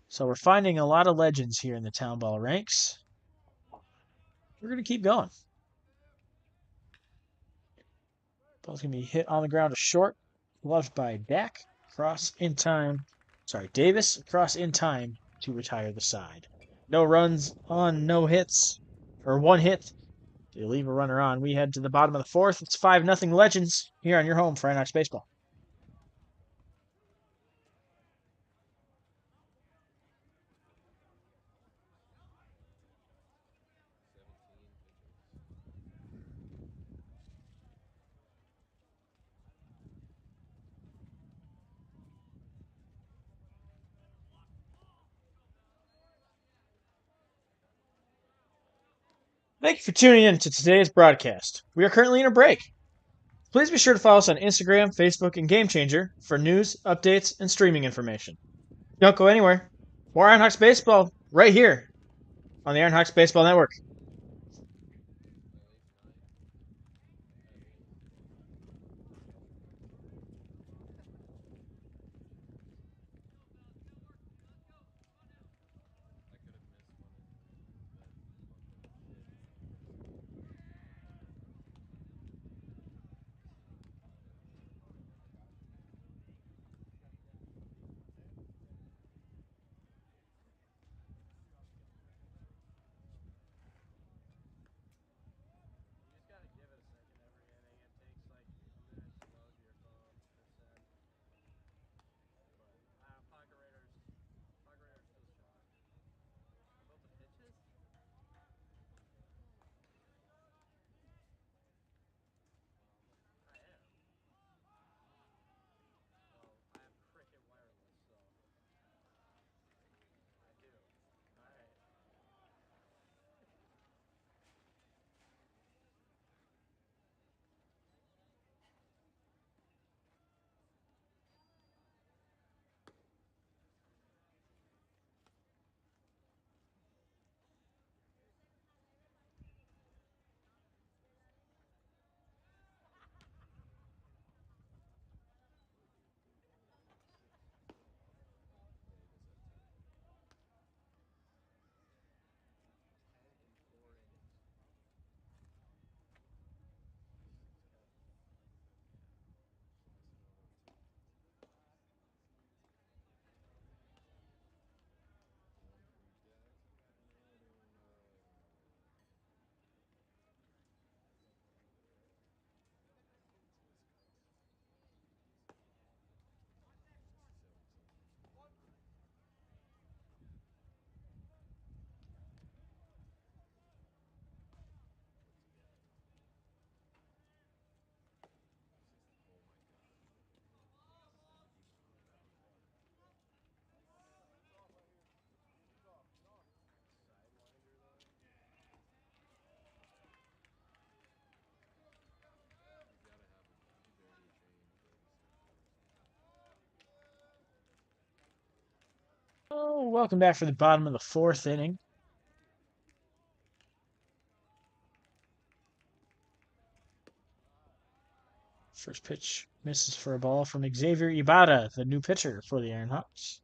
So we're finding a lot of legends here in the town ball ranks. We're going to keep going. Ball's going to be hit on the ground to short. Loved by Dak. Cross in time. Sorry, Davis. Cross in time to retire the side. No runs on no hits. Or one hit. They leave a runner on. We head to the bottom of the fourth. It's 5-0 Legends here on your home for Ironhawks Baseball. Thank you for tuning in to today's broadcast. We are currently in a break. Please be sure to follow us on Instagram, Facebook, and Game Changer for news, updates, and streaming information. Don't go anywhere. More Ironhawks Baseball right here on the Ironhawks Baseball Network. Oh, welcome back for the bottom of the fourth inning. First pitch misses for a ball from Xavier Ibarra, the new pitcher for the Ironhawks.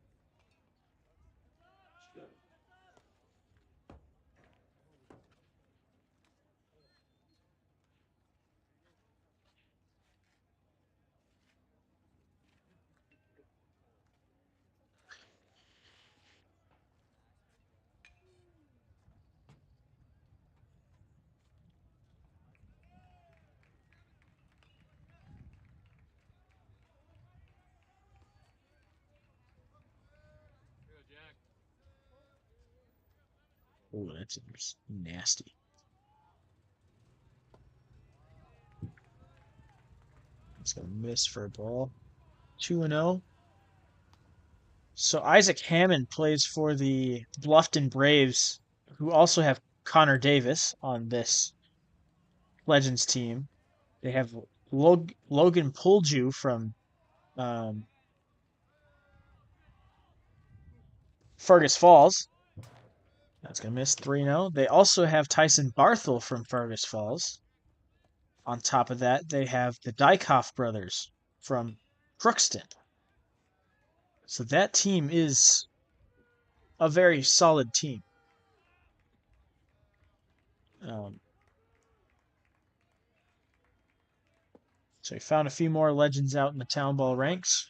Oh, that seems nasty. It's going to miss for a ball. 2-0. So Isaac Hammond plays for the Bluffton Braves, who also have Connor Davis on this Legends team. They have Logan Pulju from Fergus Falls. That's going to miss 3-0. They also have Tyson Barthel from Fergus Falls. On top of that, they have the Dykoff brothers from Crookston. So that team is a very solid team. So we found a few more legends out in the town ball ranks.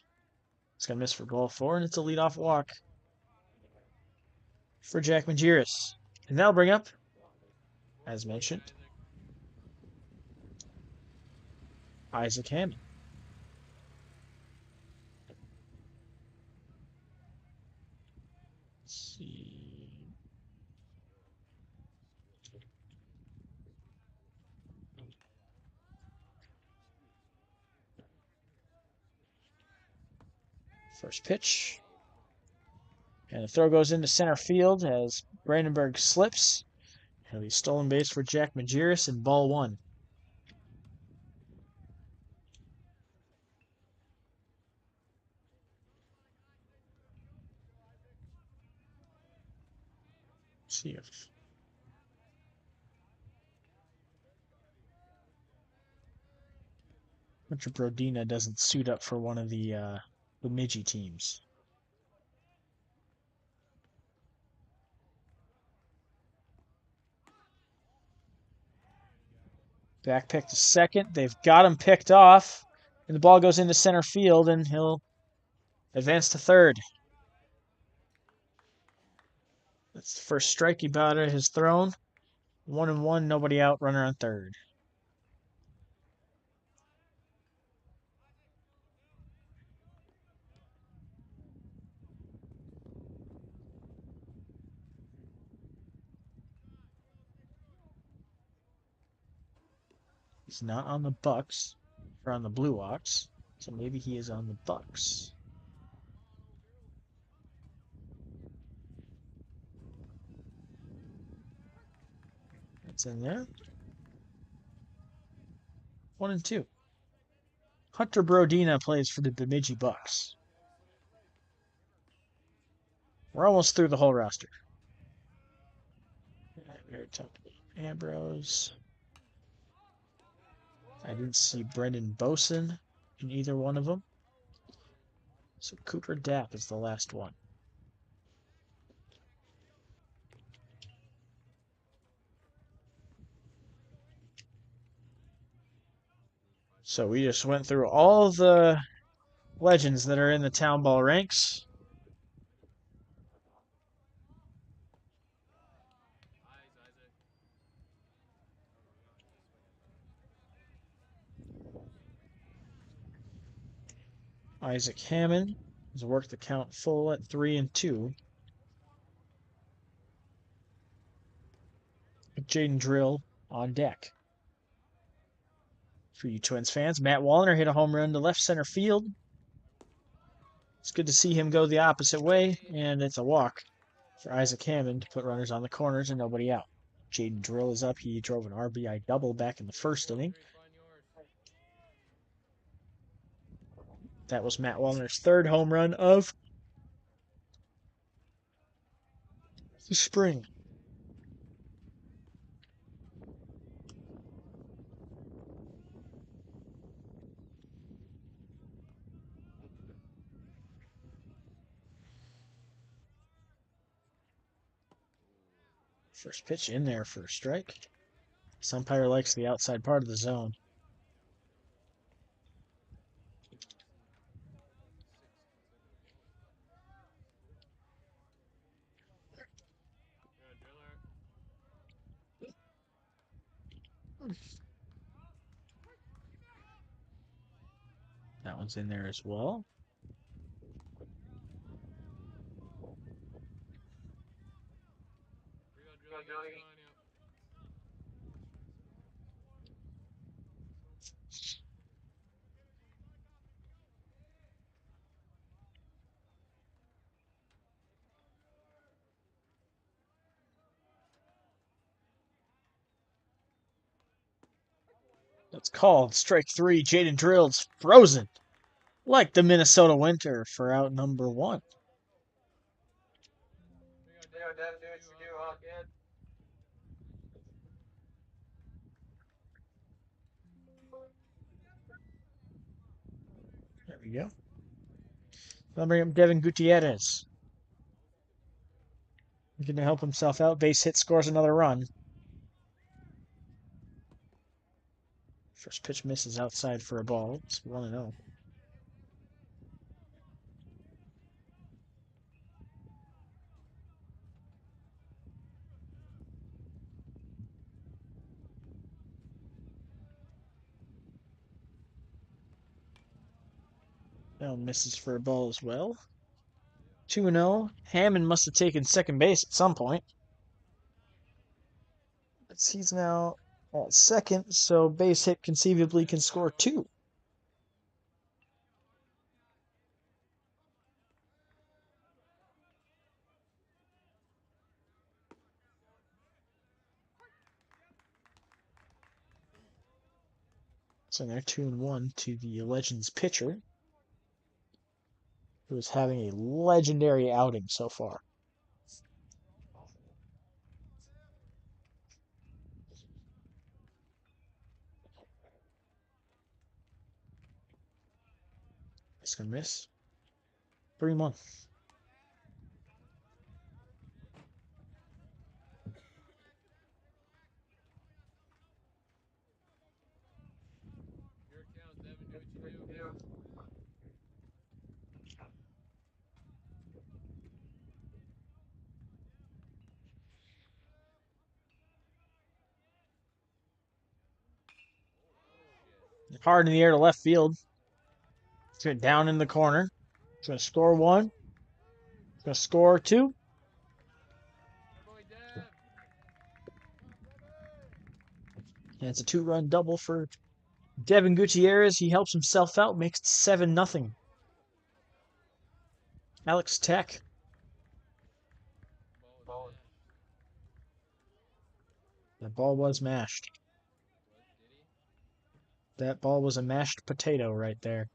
It's going to miss for ball 4, and it's a leadoff walk for Jack Majerus. And that'll bring up, as mentioned, Isaac Hammond. Let's see. First pitch. And the throw goes into center field as Brandenburg slips. It'll be stolen base for Jack Majerus in ball 1. Let's see if Hunter Brodina doesn't suit up for one of the Bemidji teams. Back pick to second. They've got him picked off. And the ball goes into center field, and he'll advance to third. That's the first strike he batter has thrown. 1-1, nobody out, runner on third. He's not on the Bucks, or on the Blue Ox, so maybe he is on the Bucks. That's in there. 1-2. Hunter Brodina plays for the Bemidji Bucks. We're almost through the whole roster. Very tough. Ambrose. I didn't see Brendan Boson in either one of them. So Cooper Dapp is the last one. So we just went through all the legends that are in the town ball ranks. Isaac Hammond has worked the count full at 3-2. Jaden Drill on deck. For you Twins fans, Matt Wallner hit a home run to left center field. It's good to see him go the opposite way, and it's a walk for Isaac Hammond to put runners on the corners and nobody out. Jaden Drill is up. He drove an RBI double back in the first inning. That was Matt Wallner's third home run of the spring. First pitch in there for a strike. This umpire likes the outside part of the zone. That one's in there as well. That's called strike 3. Jaden Drill's frozen like the Minnesota winter for out number 1. There we go. I'll bring up Devin Gutierrez. Looking to help himself out. Base hit, scores another run. First pitch misses outside for a ball. It's 1-0. Now misses for a ball as well. 2-0. Hammond must have taken second base at some point. He's now at second, so base hit conceivably can score 2. So they're 2-1 to the Legends pitcher, who is having a legendary outing so far. It's going to miss. 3-1. Hard in the air to left field. It's going down in the corner. It's going to score 1. It's going to score 2. And it's a 2-run double for Devin Gutierrez. He helps himself out, makes it 7-0. Alex Tech. That ball was mashed. That ball was a mashed potato right there.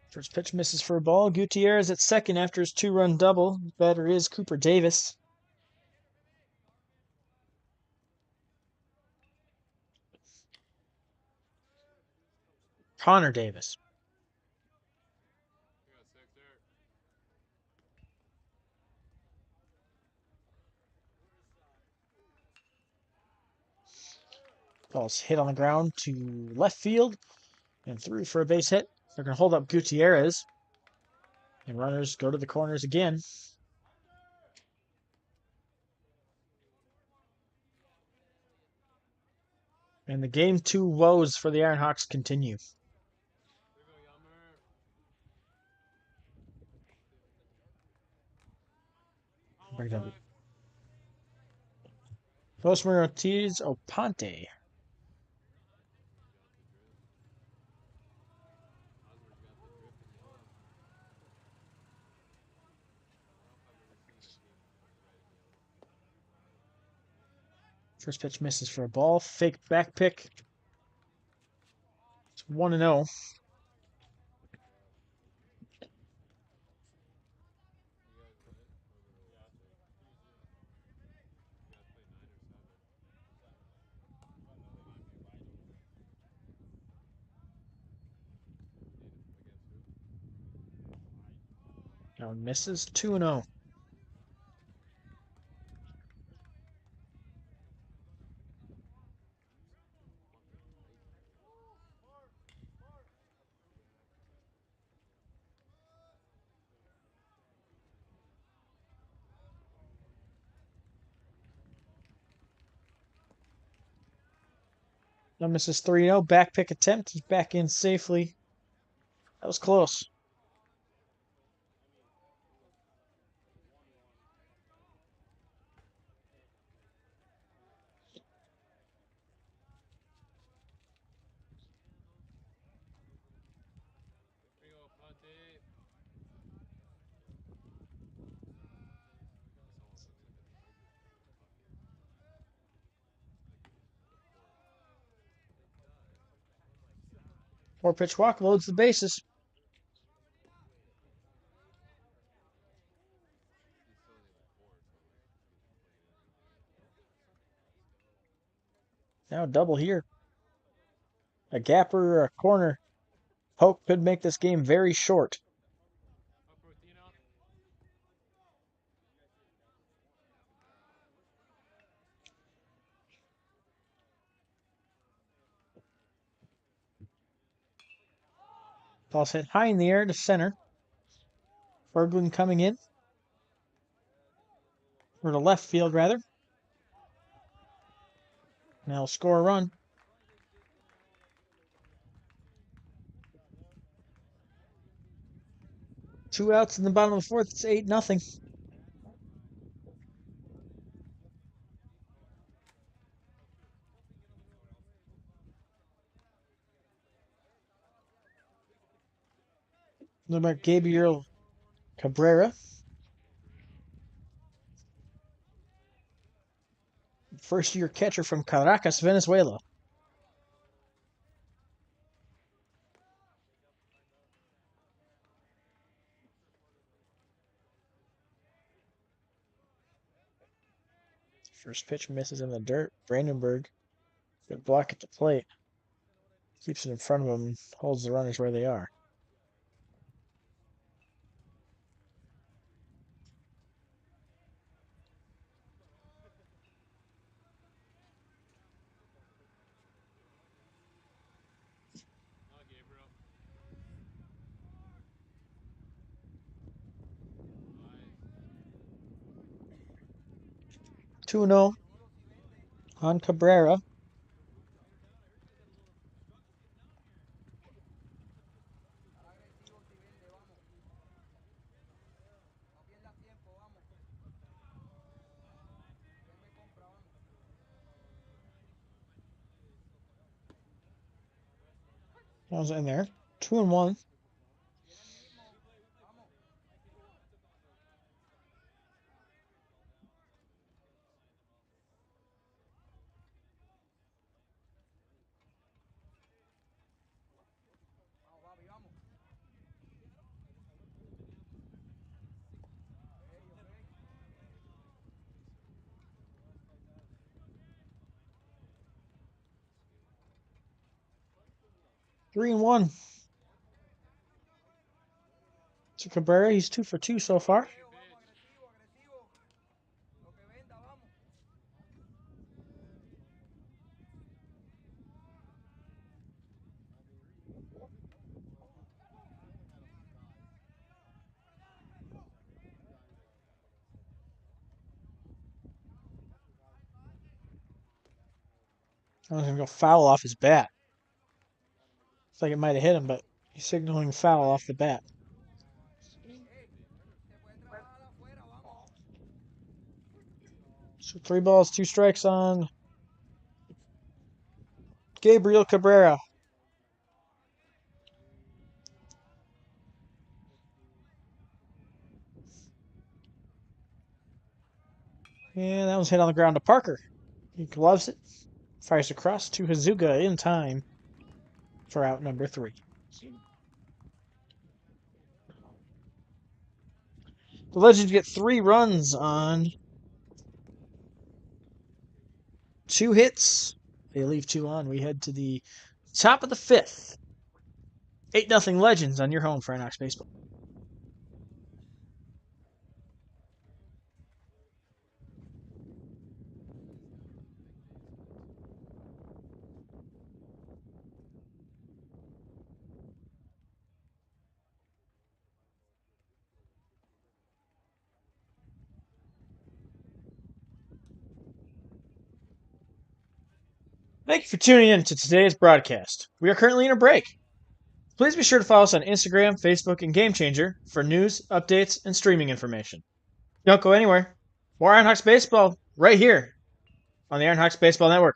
First pitch misses for a ball. Gutierrez at second after his 2-run double. Batter is Cooper Davis. Connor Davis. Ball's hit on the ground to left field and through for a base hit. They're going to hold up Gutierrez. And runners go to the corners again. And the Game 2 woes for the Ironhawks continue. Bring down Josmer Ortiz Opante. First pitch misses for a ball. Fake back pick. It's 1-0. Now misses 2-0. Now misses 3-0. Back pick attempt. He's back in safely. That was close. 4-pitch walk loads the bases. Now a double here. A gapper or a corner poke could make this game very short. Ball's hit high in the air to center. Berglund coming in. Or to left field, rather. Now he'll score a run. Two outs in the bottom of the fourth. It's 8-0. What about Gabriel Cabrera? First-year catcher from Caracas, Venezuela. First pitch misses in the dirt. Brandenburg, good block at the plate. Keeps it in front of him, holds the runners where they are. Two 2-0 on Cabrera. That was in there. 2-1. Three and one. To Cabrera, he's 2 for 2 so far. I was going to go foul off his bat. Looks like it might have hit him, but he's signaling foul off the bat. So 3 balls, 2 strikes on Gabriel Cabrera. And that was hit on the ground to Parker. He gloves it, fires across to Hazuga in time for out number 3. The Legends get 3 runs on 2 hits. They leave 2 on. We head to the top of the 5th. 8-0 Legends on your home for Inox Baseball. Thank you for tuning in to today's broadcast. We are currently in a break. Please be sure to follow us on Instagram, Facebook, and Game Changer for news, updates, and streaming information. Don't go anywhere. More Ironhawks Baseball right here on the Ironhawks Baseball Network.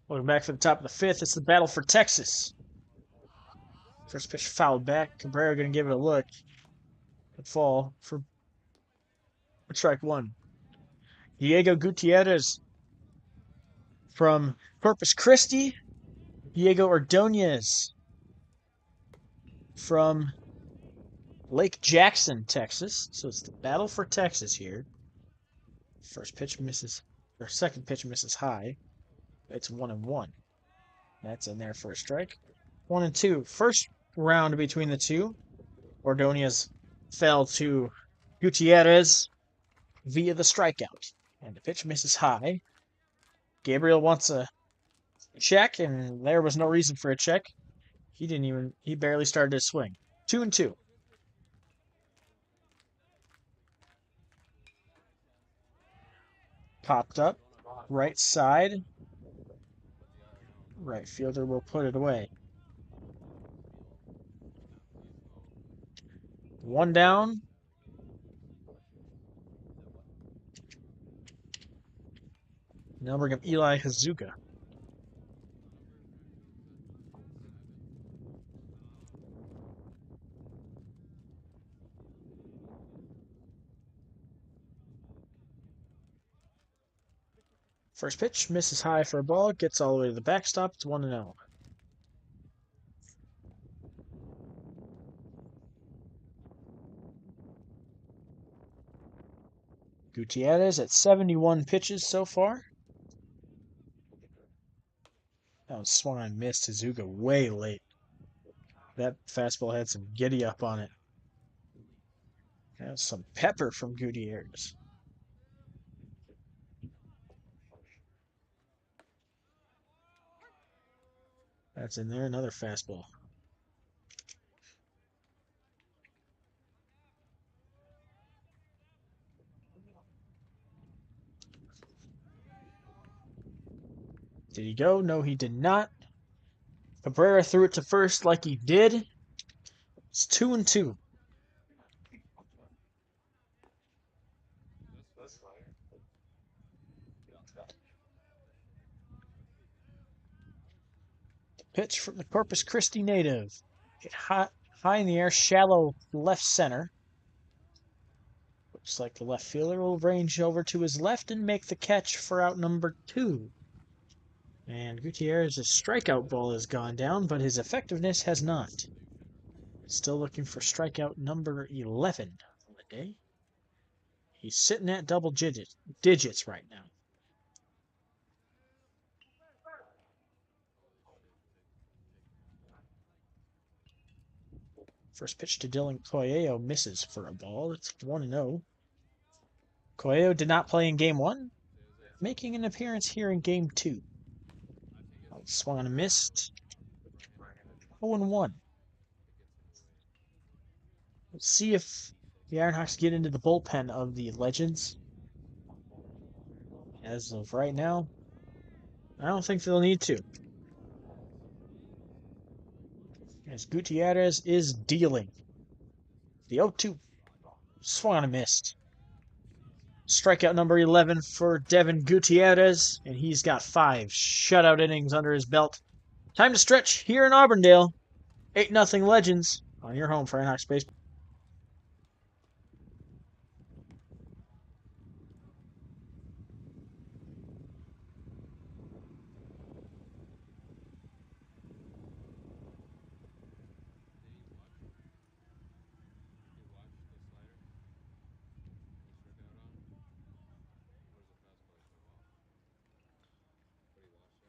Welcome back for the top of the fifth. It's the battle for Texas. First pitch fouled back. Cabrera going to give it a look. Good fall for strike one. Diego Gutierrez from Corpus Christi. Diego Ordonez from Lake Jackson, Texas. So it's the battle for Texas here. First pitch misses, or second pitch misses high. It's 1-1. That's in there for a strike. 1-2. First round between the two. Ordonez fell to Gutierrez via the strikeout. And the pitch misses high. Gabriel wants a check, and there was no reason for a check. He barely started his swing. 2-2. Popped up. Right side. Right fielder will put it away. One down. Now bring up Eli Hazuka. First pitch misses high for a ball, gets all the way to the backstop. It's 1-0. Gutierrez at 71 pitches so far. That was swung on, missed. Hazuka way late. That fastball had some giddy up on it. That was some pepper from Gutierrez. That's in there, another fastball. Did he go? No, he did not. Cabrera threw it to first like he did. It's 2-2. Pitch from the Corpus Christi native. Hit high in the air, shallow left center. Looks like the left fielder will range over to his left and make the catch for out number 2. And Gutierrez's strikeout ball has gone down, but his effectiveness has not. Still looking for strikeout number 11 on the day. He's sitting at double digits right now. First pitch to Dylan Coelho misses for a ball. It's 1-0. Coelho did not play in Game 1, making an appearance here in Game 2. Swung on a missed. 0-1. Let's see if the Ironhawks get into the bullpen of the Legends. As of right now, I don't think they'll need to. As Gutierrez is dealing. The 0-2. Swung on a missed. Strikeout number 11 for Devin Gutierrez, and he's got 5 shutout innings under his belt. Time to stretch here in Auburndale. 8-0 Legends on your home for Ironhawks Baseball.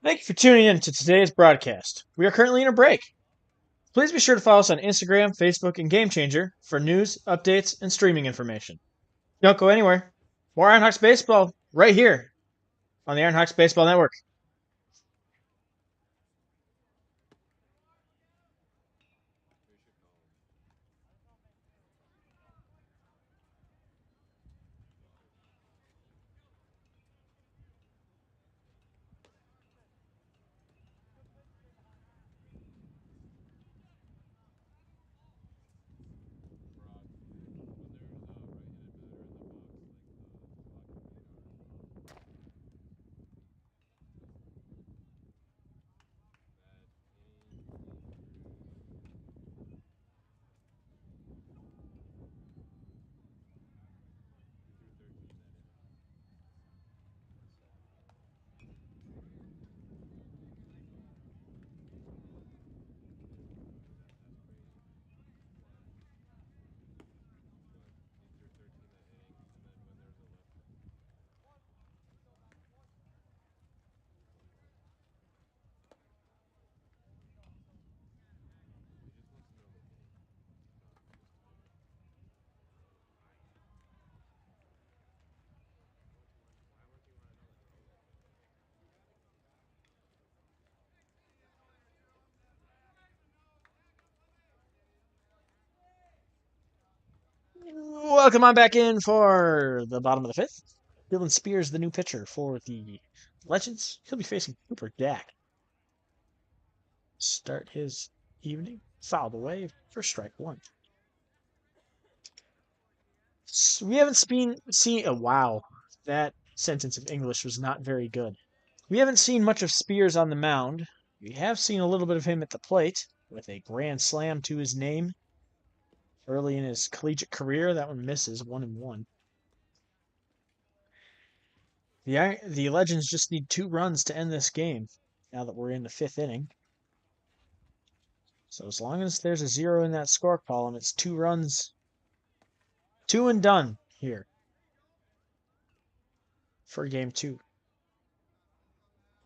Thank you for tuning in to today's broadcast. We are currently in a break. Please be sure to follow us on Instagram, Facebook, and Game Changer for news, updates, and streaming information. Don't go anywhere. More Ironhawks Baseball right here on the Ironhawks Baseball Network. Welcome on back in for the bottom of the fifth. Dylan Spears, the new pitcher for the Legends. He'll be facing Cooper Dack. Start his evening. Fouled away for strike one. So we haven't seen. Oh, wow. That sentence of English was not very good. We haven't seen much of Spears on the mound. We have seen a little bit of him at the plate with a grand slam to his name early in his collegiate career. That one misses 1-1. The Legends just need 2 runs to end this game now that we're in the 5th inning. So as long as there's a 0 in that score column, it's 2 runs. 2 and done here for game 2.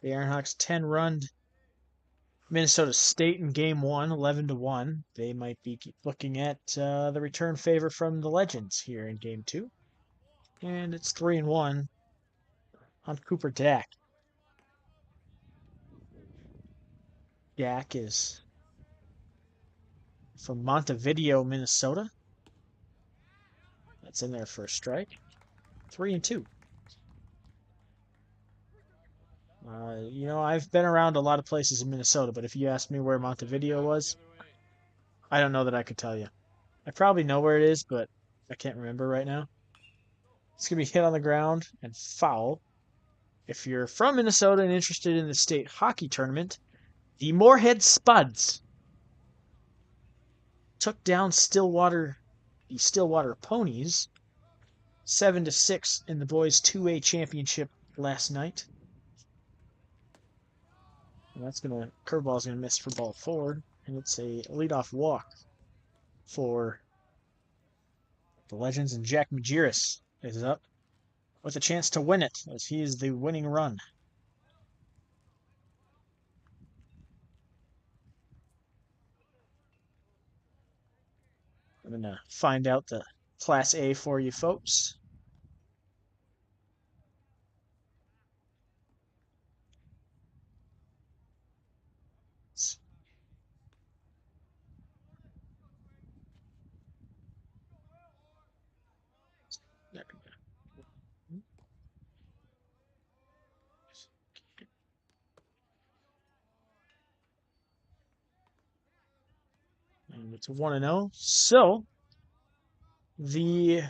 The Ironhawks 10-run Minnesota State in game 1, 11-1. They might be looking at the return favor from the Legends here in game 2. And it's 3-1 on Cooper Dack. Dack is from Montevideo, Minnesota. That's in there for a strike. 3-2. I've been around a lot of places in Minnesota, but if you asked me where Montevideo was, I don't know that I could tell you. I probably know where it is, but I can't remember right now. It's going to be hit on the ground and foul. If you're from Minnesota and interested in the state hockey tournament, the Moorhead Spuds took down the Stillwater Ponies 7-6 in the boys 2A championship last night. And curveball's gonna miss for ball 4, and it's a leadoff walk for the Legends, and Jack Majerus is up with a chance to win it as he is the winning run. I'm gonna find out the Class A for you folks. There we go. And it's 1-0. So the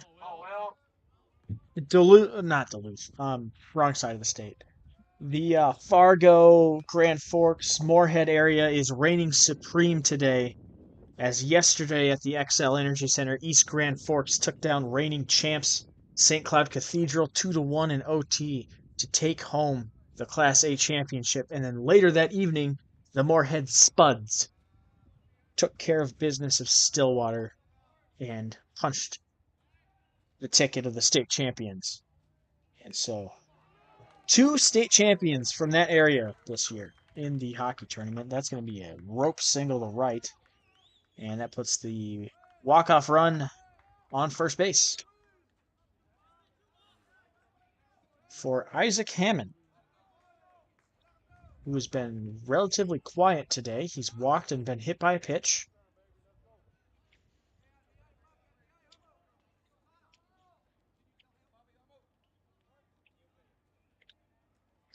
not Duluth, wrong side of the state. The Fargo, Grand Forks, Moorhead area is reigning supreme today, as yesterday at the XL Energy Center, East Grand Forks took down reigning champs St. Cloud Cathedral 2-1 in OT to take home the Class A championship. And then later that evening, the Moorhead Spuds took care of business of Stillwater and punched the ticket of the state champions. And so 2 state champions from that area this year in the hockey tournament. That's going to be a rope single to right. And that puts the walk-off run on first base for Isaac Hammond, who has been relatively quiet today. He's walked and been hit by a pitch.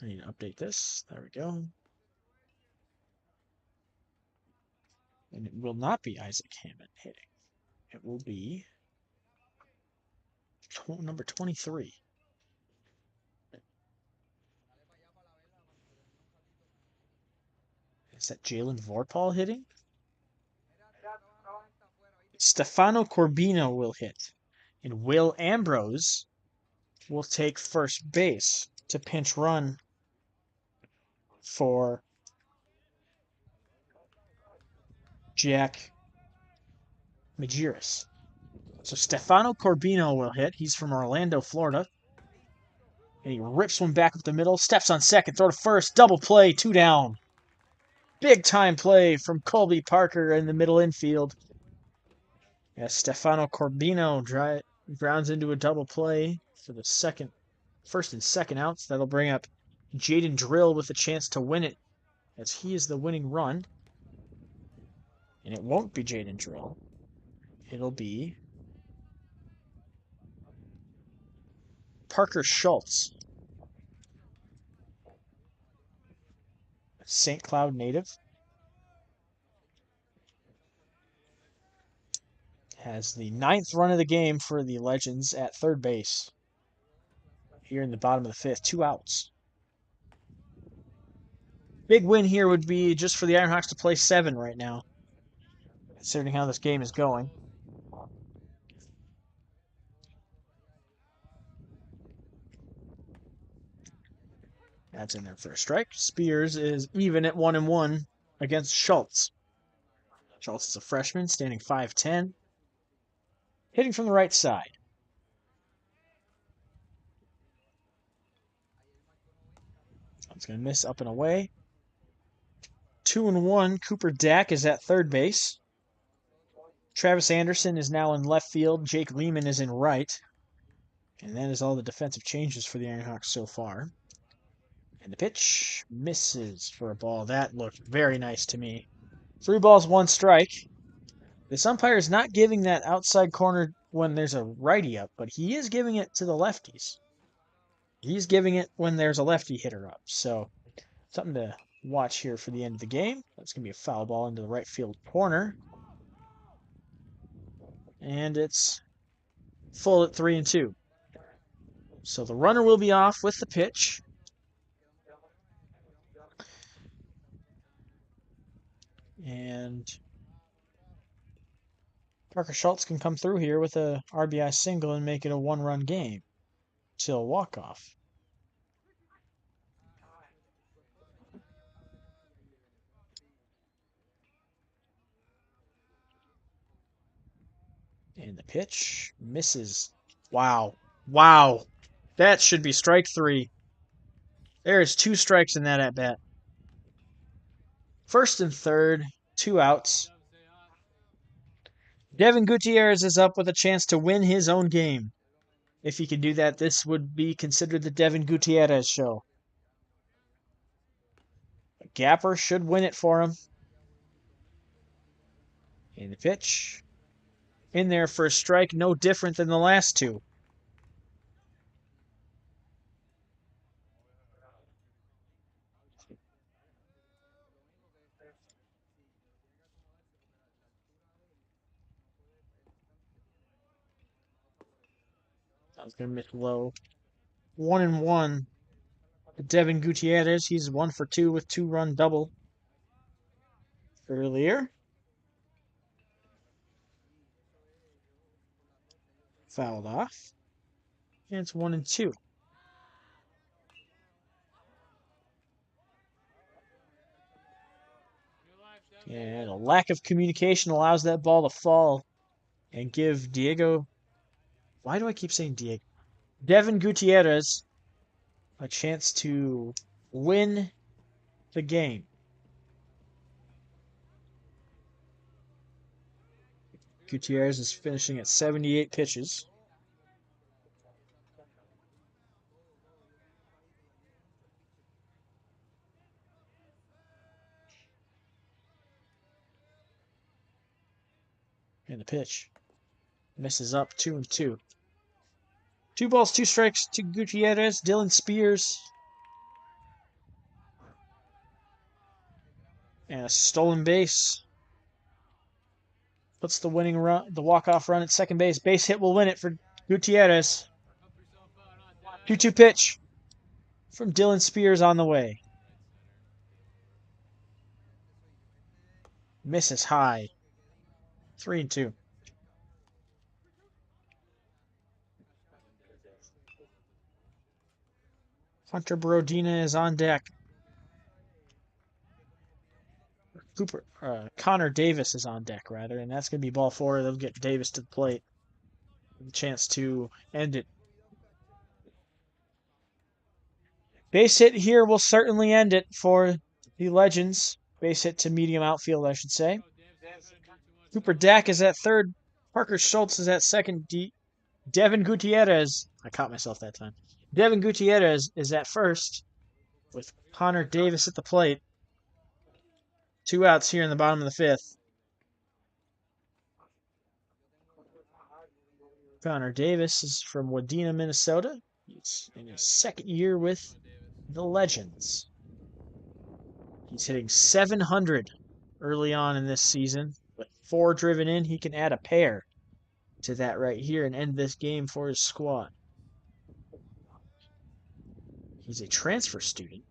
I need to update this. There we go. And it will not be Isaac Hammond hitting. It will be number 23. Is that Jalen Vorpal hitting? Stefano Corbino will hit. And Will Ambrose will take first base to pinch run for Jack Majerus. So Stefano Corbino will hit. He's from Orlando, Florida. And he rips one back up the middle, steps on second, throw to first, double play, 2 down. Big time play from Colby Parker in the middle infield. As Stefano Corbino grounds into a double play for the first and second outs. That'll bring up Jaden Drill with a chance to win it, as he is the winning run. And it won't be Jaden Drill. It'll be Parker Schultz. St. Cloud native. Has the 9th run of the game for the Legends at third base. Here in the bottom of the 5th, 2 outs. Big win here would be just for the Ironhawks to play 7 right now, considering how this game is going. That's in there for a strike. Spears is even at 1-1 against Schultz. Schultz is a freshman, standing 5'10", hitting from the right side. It's going to miss up and away. 2-1. Cooper Dack is at third base. Travis Anderson is now in left field. Jake Lehman is in right. And that is all the defensive changes for the Ironhawks so far. And the pitch misses for a ball. That looked very nice to me. 3 balls, 1 strike. This umpire is not giving that outside corner when there's a righty up, but he is giving it to the lefties. He's giving it when there's a lefty hitter up. So something to watch here for the end of the game. That's going to be a foul ball into the right field corner. And it's full at 3-2. So the runner will be off with the pitch. And Parker Schultz can come through here with a RBI single and make it a 1-run game till walk-off. And the pitch misses. Wow. Wow. That should be strike 3. There is 2 strikes in that at-bat. First and third, 2 outs. Devin Gutierrez is up with a chance to win his own game. If he can do that, this would be considered the Devin Gutierrez show. A gapper should win it for him. And the pitch. In there for a strike, no different than the last 2. I was going to miss low. 1-1. Devin Gutierrez, he's 1 for 2 with 2-run double earlier. Fouled off. And it's 1-2. And a lack of communication allows that ball to fall and give Diego... Why do I keep saying Diego? Devin Gutierrez a chance to win the game. Gutierrez is finishing at 78 pitches. And the pitch misses up 2-2. 2 balls, 2 strikes to Gutierrez. Dylan Spears. And a stolen base. Puts the winning run, the walk-off run at second base. Base hit will win it for Gutierrez. 2-2 pitch from Dylan Spears on the way. Misses high. 3-2. Hunter Brodina is on deck. Connor Davis is on deck, rather, and that's going to be ball 4. They'll get Davis to the plate. A chance to end it. Base hit here will certainly end it for the Legends. Base hit to medium outfield, I should say. Cooper Dack is at third. Parker Schultz is at second. Devin Gutierrez, I caught myself that time. Devin Gutierrez is at first with Connor Davis at the plate. 2 outs here in the bottom of the 5th. Connor Davis is from Wadena, Minnesota. He's in his second year with the Legends. He's hitting 700 early on in this season. With 4 driven in, he can add a pair to that right here and end this game for his squad. He's a transfer student.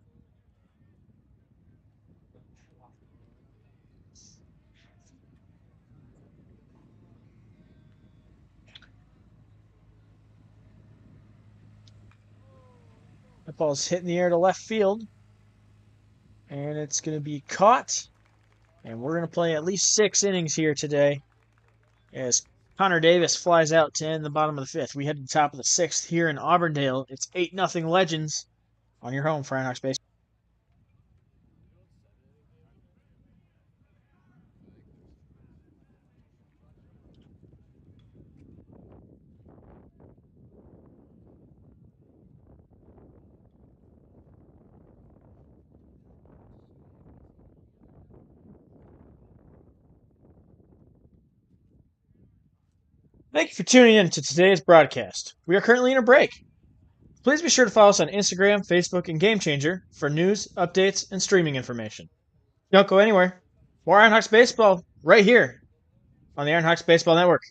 That ball's hit in the air to left field. And it's going to be caught. And we're going to play at least 6 innings here today as Connor Davis flies out to end the bottom of the 5th. We head to the top of the 6th here in Auburndale. It's 8-0 Legends on your home for Ironhawks Baseball. Thank you for tuning in to today's broadcast. We are currently in a break. Please be sure to follow us on Instagram, Facebook, and Game Changer for news, updates, and streaming information. Don't go anywhere. More Ironhawks Baseball right here on the Ironhawks Baseball Network.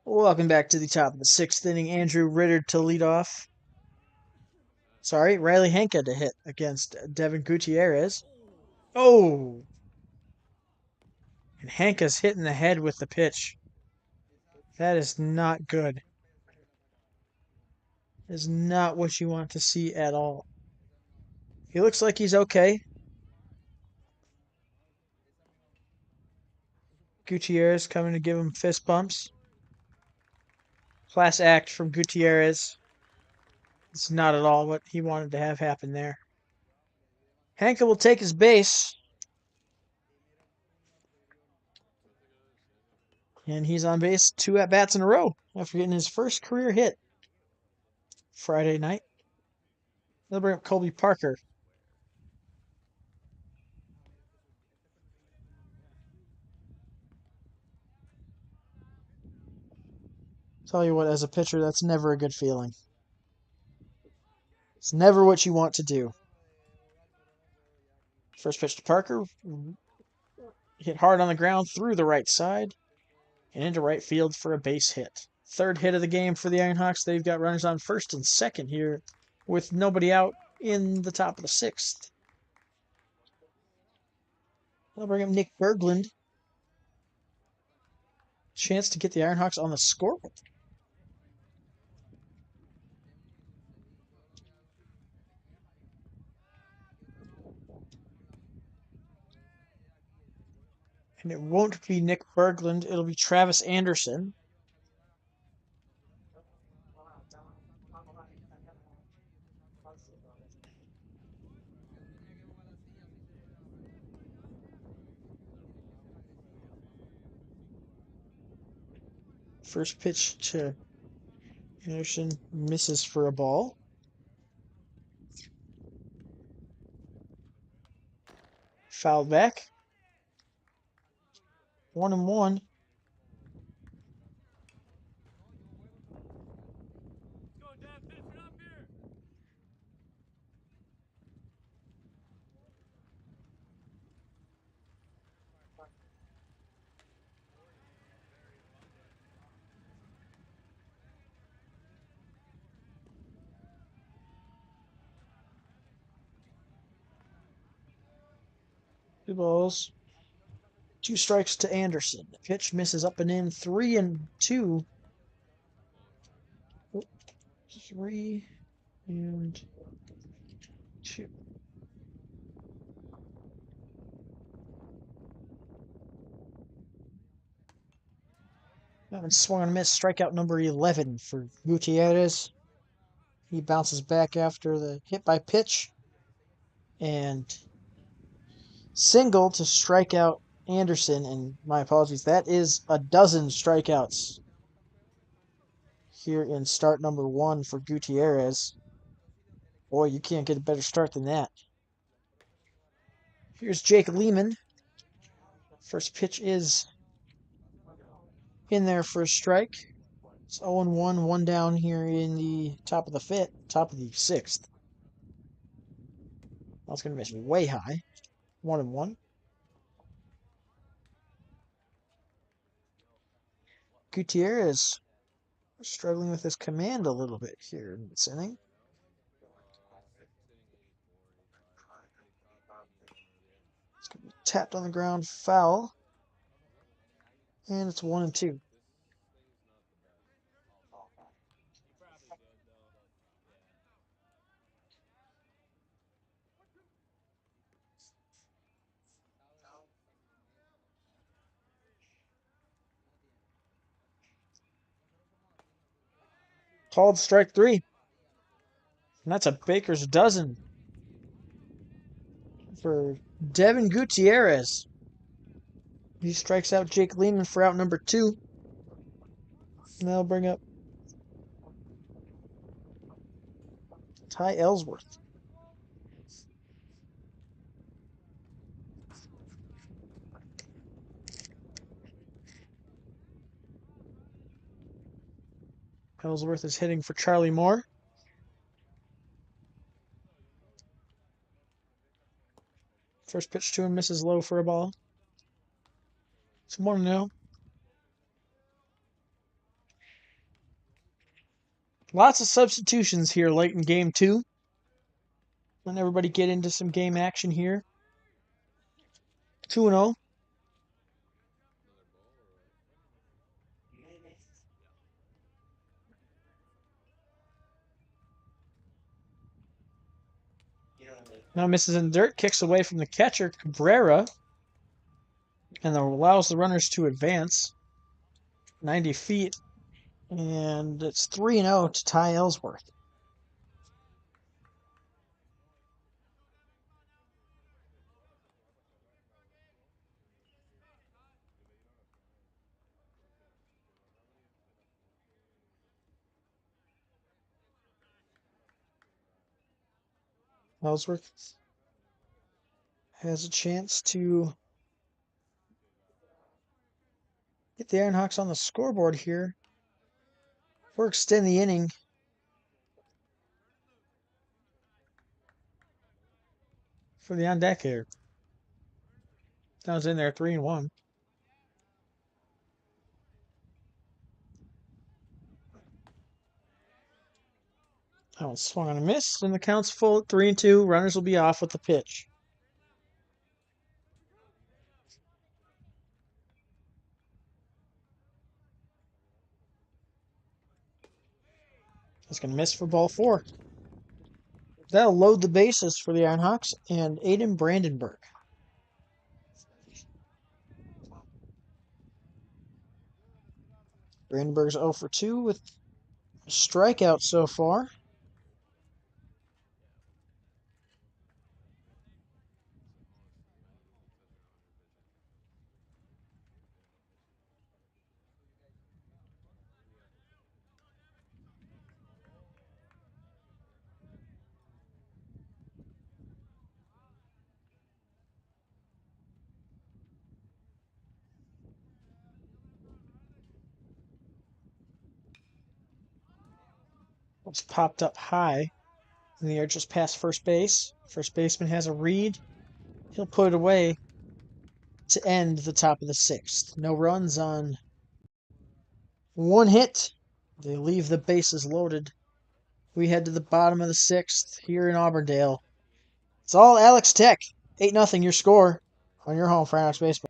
Welcome back to the top of the 6th inning. Andrew Ritter to lead off. Sorry, Riley Henke to hit against Devin Gutierrez. Oh! And Henke's hitting the head with the pitch. That is not good. That is not what you want to see at all. He looks like he's okay. Gutierrez coming to give him fist bumps. Class act from Gutierrez. It's not at all what he wanted to have happen there. Henke will take his base. And he's on base 2 at-bats in a row after getting his first career hit Friday night. They'll bring up Colby Parker. Tell you what, as a pitcher, that's never a good feeling. It's never what you want to do. First pitch to Parker. Hit hard on the ground through the right side and into right field for a base hit. Third hit of the game for the Ironhawks. They've got runners on first and second here with nobody out in the top of the 6th. They'll bring up Nick Berglund. Chance to get the Ironhawks on the scoreboard. And it won't be Nick Berglund. It'll be Travis Anderson. First pitch to Anderson misses for a ball. Fouled back. 1-1. Two balls. 2 strikes to Anderson. The pitch misses up and in. 3-2. 3-2. That one swung and missed. Strikeout number 11 for Gutierrez. He bounces back after the hit by pitch. And single to strike out Anderson. And my apologies, that is a dozen strikeouts here in start number 1 for Gutierrez. Boy, you can't get a better start than that. Here's Jake Lehman. First pitch is in there for a strike. It's 0-1, 1 down here in the top of the 6th. That's going to miss way high. 1-1. Gutierrez struggling with his command a little bit here in this inning. It's going to be tapped on the ground, foul. And it's 1-2. Called strike 3. And that's a baker's dozen for Devin Gutierrez. He strikes out Jake Lehman for out number 2. And that'll bring up Ty Ellsworth. Ellsworth is hitting for Charlie Moore. First pitch to him misses low for a ball. It's 1-0. Lots of substitutions here late in game 2. Letting everybody get into some game action here. 2-0. Now misses in dirt, kicks away from the catcher, Cabrera, and allows the runners to advance 90 feet. And it's 3-0 to Ty Ellsworth. Ellsworth has a chance to get the Ironhawks on the scoreboard here or extend the inning. For the on deck here. That was in there, 3-1. That one swung on a miss, and the count's full at 3-2. Runners will be off with the pitch. That's going to miss for ball 4. That'll load the bases for the Ironhawks and Aiden Brandenburg. Brandenburg's 0 for 2 with a strikeout so far. It's popped up high in the air just past first base. First baseman has a read. He'll put it away to end the top of the sixth. No runs on one hit. They leave the bases loaded. We head to the bottom of the sixth here in Auburndale. It's all Alex Tech. 8-0 your score on your home for Alex Baseball.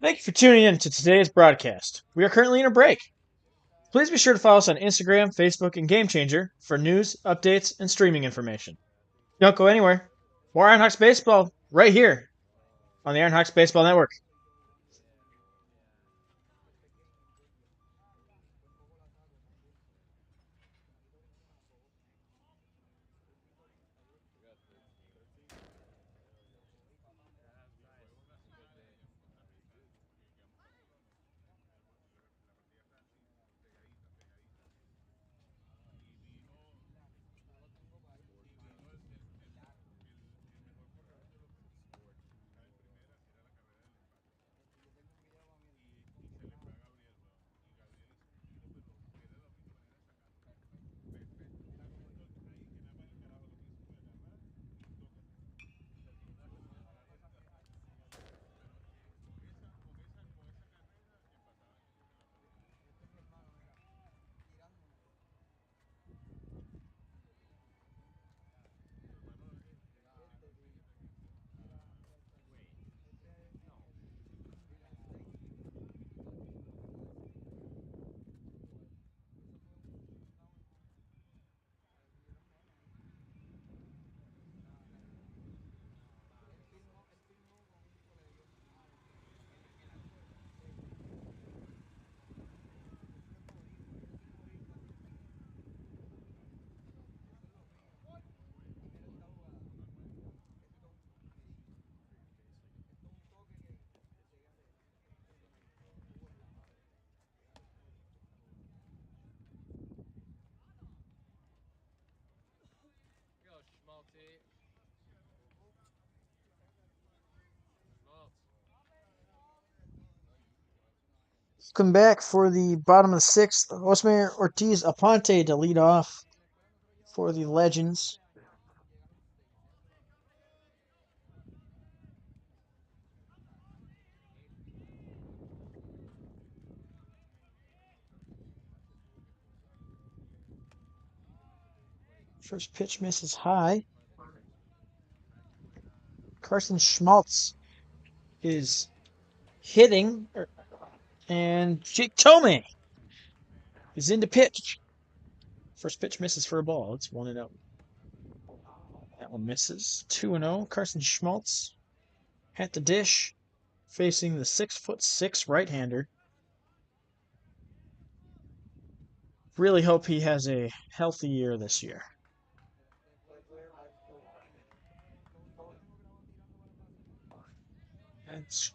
Thank you for tuning in to today's broadcast. We are currently in a break. Please be sure to follow us on Instagram, Facebook, and Game Changer for news, updates, and streaming information. Don't go anywhere. More Ironhawks Baseball right here on the Ironhawks Baseball Network. Come back for the bottom of the sixth. Osmar Ortiz Aponte to lead off for the Legends. First pitch misses high. Carson Schmaltz is hitting, and Jake Tomei is into pitch. First pitch misses for a ball. It's 1-0. That one misses. 2-0. Carson Schmaltz at the dish, facing the 6'6" right-hander. Really hope he has a healthy year this year. That's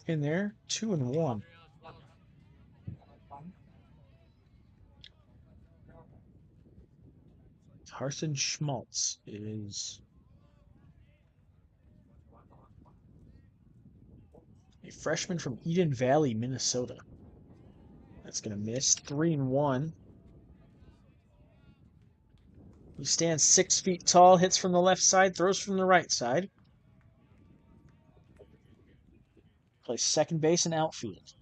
in there. 2-1. Carson Schmaltz is a freshman from Eden Valley, Minnesota. That's going to miss. 3-1. He stands 6 feet tall, hits from the left side, throws from the right side. Plays second base and outfield.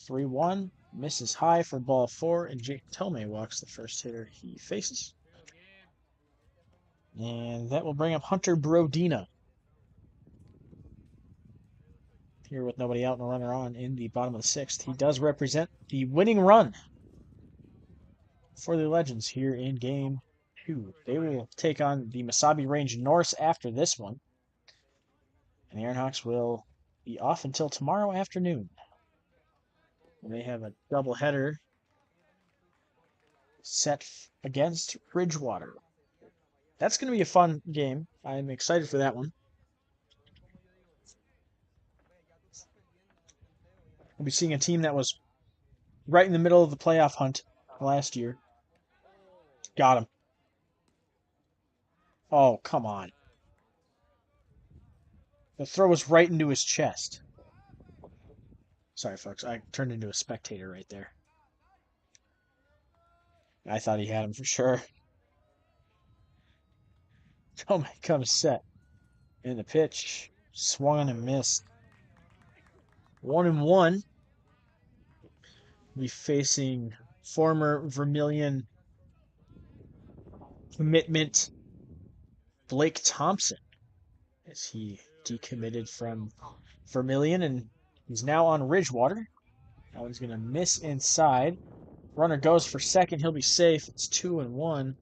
3-1. Misses high for ball 4, and Jake Tomei walks the first hitter he faces. And that will bring up Hunter Brodina. Here with nobody out and a runner on in the bottom of the sixth. He does represent the winning run for the Legends here in Game 2. They will take on the Mesabi Range Norse after this one. And the Ironhawks will be off until tomorrow afternoon. They have a doubleheader set against Bridgewater. That's going to be a fun game. I'm excited for that one. We'll be seeing a team that was right in the middle of the playoff hunt last year. Got him. Oh, come on. The throw was right into his chest. Sorry, folks. I turned into a spectator right there. I thought he had him for sure. Tomei comes set. And the pitch. Swung and missed. 1-1. Be facing former Vermilion commitment Blake Thompson as he decommitted from Vermilion and he's now on Ridgewater. That one's going to miss inside. Runner goes for second. He'll be safe. It's 2-1.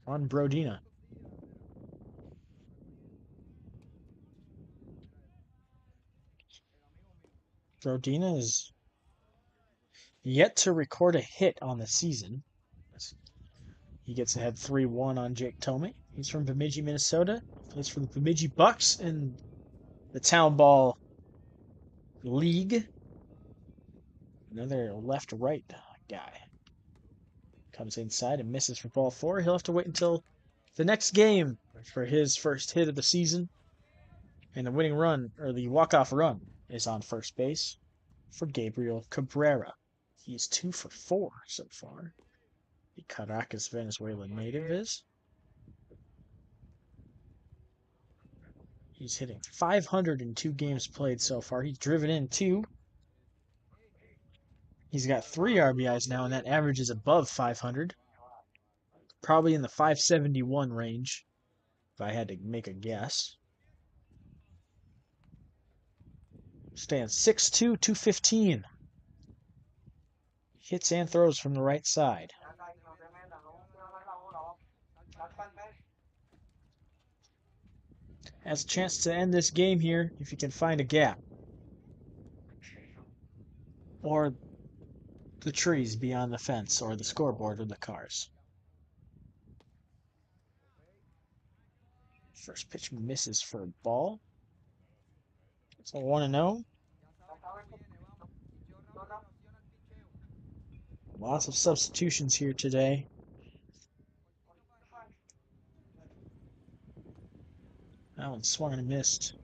On Brodina. Brodina is yet to record a hit on the season. He gets ahead 3-1 on Jake Tomei. He's from Bemidji, Minnesota. Plays for the Bemidji Bucks in the Town Ball League. Another left-right guy. Comes inside and misses for ball 4. He'll have to wait until the next game for his first hit of the season. And the winning run, or the walk-off run, is on first base for Gabriel Cabrera. He's 2 for 4 so far. The Caracas, Venezuelan native is. He's hitting 502 games played so far. He's driven in 2. He's got 3 RBIs now, and that average is above 500. Probably in the 571 range, if I had to make a guess. Stands 6'2", 215. Hits and throws from the right side. Has a chance to end this game here if he can find a gap. Or the trees beyond the fence, or the scoreboard or the cars. First pitch misses for a ball. It's a 1-0. Lots of substitutions here today. That one swung and missed.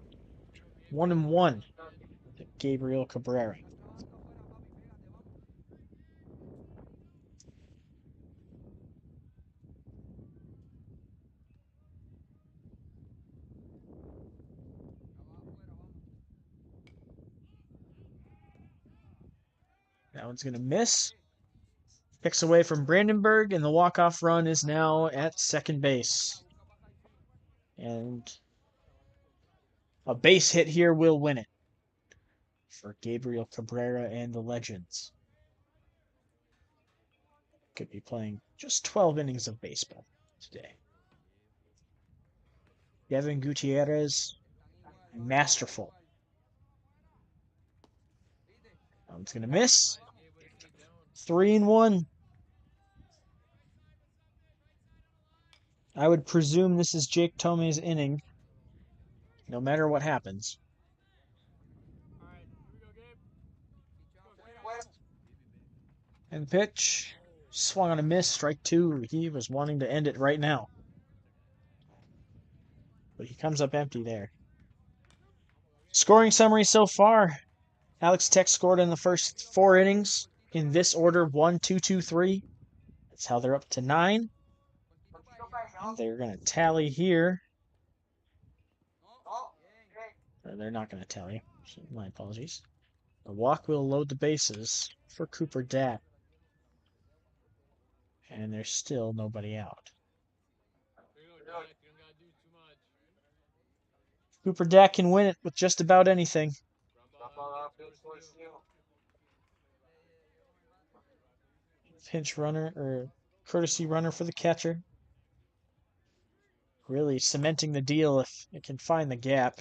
1-1 to Gabriel Cabrera. That one's going to miss. Picks away from Brandenburg, and the walk-off run is now at second base. And a base hit here will win it for Gabriel Cabrera and the Legends. Could be playing just 12 innings of baseball today. Devin Gutierrez, masterful. That one's going to miss. 3-1. I would presume this is Jake Tomei's inning, no matter what happens. And pitch. Swung on a miss, strike 2. He was wanting to end it right now. But he comes up empty there. Scoring summary so far. Alex Tech scored in the first 4 innings. In this order, 1, 2, 2, 3. That's how they're up to 9. And they're going to tally here. Or they're not going to tally. My apologies. The walk will load the bases for Cooper Datt. And there's still nobody out. Cooper Datt can win it with just about anything. Pinch runner, or courtesy runner for the catcher. Really cementing the deal if it can find the gap.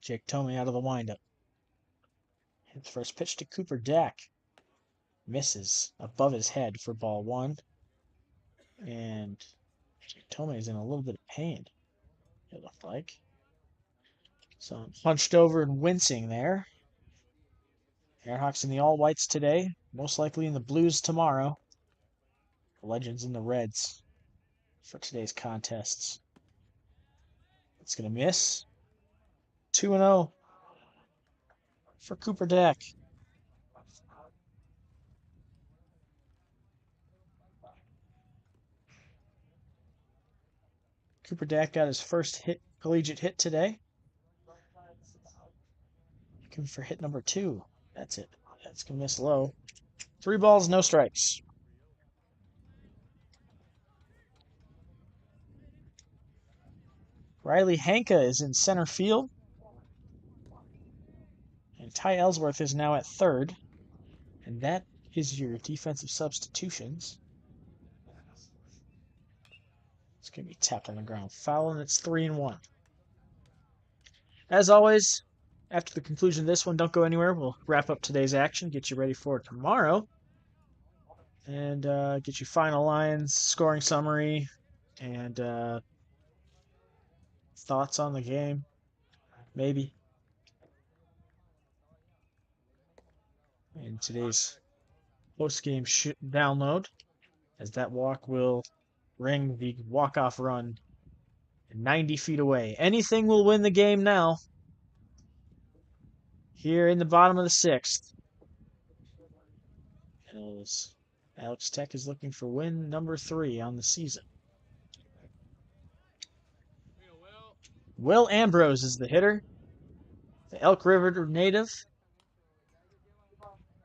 Jake Tomei out of the windup. His first pitch to Cooper Deck. Misses above his head for ball one. And Tomei is in a little bit of pain, it looked like. So punched over and wincing there. Ironhawks in the all-whites today. Most likely in the blues tomorrow. The Legends in the reds for today's contests. It's going to miss. 2-0 for Cooper Deck. Cooper Deck got his first collegiate hit today. Looking for hit number 2. That's it. That's going to miss low. 3 balls, no strikes. Riley Hanka is in center field. And Ty Ellsworth is now at third. And that is your defensive substitutions. It's going to be tapped on the ground foul, and it's 3-1. As always, after the conclusion of this one, don't go anywhere. We'll wrap up today's action, get you ready for tomorrow, and get you final lines, scoring summary, and thoughts on the game, maybe. In today's post-game download, as that walk will ring the walk-off run 90 feet away. Anything will win the game now. Here in the bottom of the 6th. As Alex Tech is looking for win number 3 on the season. Will Ambrose is the hitter. The Elk River native.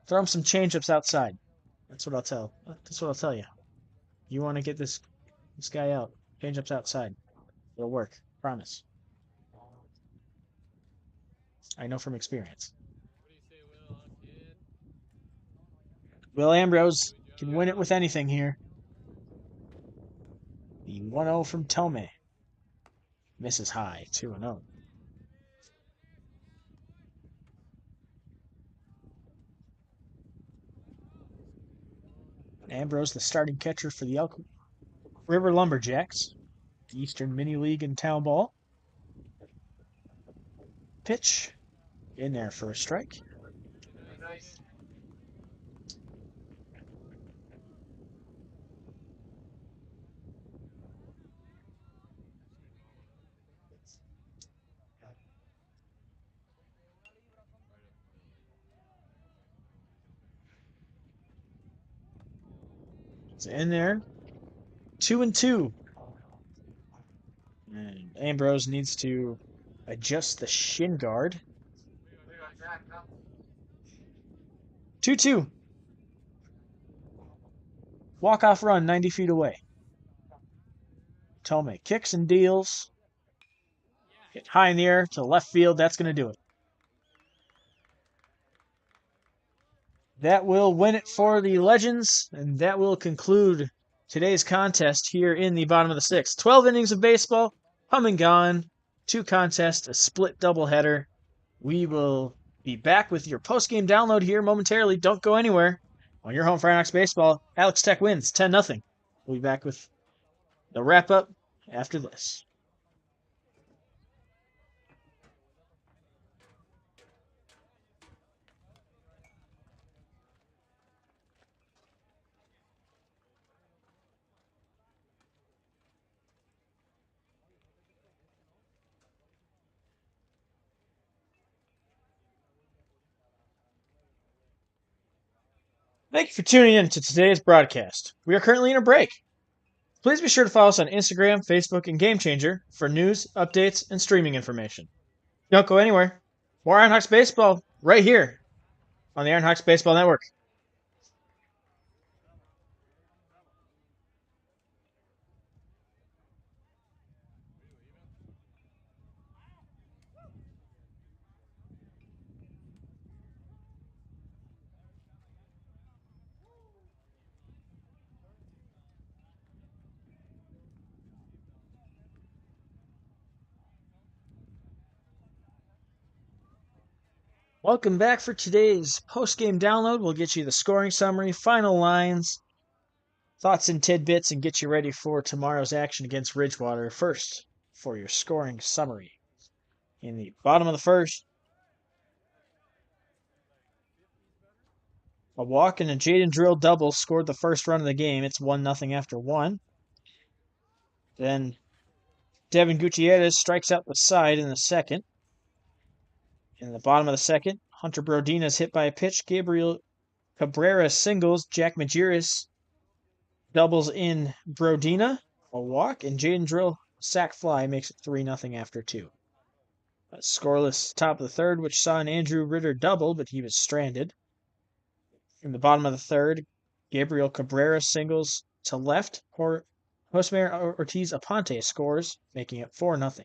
Throw him some changeups outside. That's what I'll tell you. You want to get this guy out. Changeups outside. It'll work. Promise. I know from experience. Will Ambrose can win it with anything here. The 1-0 from Tomei. Misses high. 2-0. Ambrose, the starting catcher for the Elk River Lumberjacks, the Eastern Mini League in town ball. Pitch in there for a strike. It's in there. 2-2. And Ambrose needs to adjust the shin guard. 2-2. Walk-off run 90 feet away. Tomei kicks and deals. Hit high in the air to left field. That's going to do it. That will win it for the Legends, and that will conclude today's contest here in the bottom of the 6th. 12 innings of baseball, come and gone. 2 contests, a split doubleheader. We will be back with your post-game download here momentarily. Don't go anywhere. On your home for Ironhawks baseball, Alex Tech wins 10-0. We'll be back with the wrap-up after this. Thank you for tuning in to today's broadcast. We are currently in a break. Please be sure to follow us on Instagram, Facebook, and Game Changer for news, updates, and streaming information. Don't go anywhere. More Ironhawks baseball right here on the Ironhawks Baseball Network. Welcome back for today's post-game download. We'll get you the scoring summary, final lines, thoughts and tidbits, and get you ready for tomorrow's action against Ridgewater. First, for your scoring summary. In the bottom of the first, a walk and a Jaden Drill double scored the first run of the game. It's 1-0 after 1. Then Devin Gutierrez strikes out the side in the second. In the bottom of the second, Hunter Brodina is hit by a pitch. Gabriel Cabrera singles. Jack Majerus doubles in Brodina. A walk, and Jaden Drill sac fly makes it 3-0 after 2. A scoreless top of the third, which saw an Andrew Ritter double, but he was stranded. In the bottom of the third, Gabriel Cabrera singles to left. Josmer Ortiz Aponte scores, making it 4-0.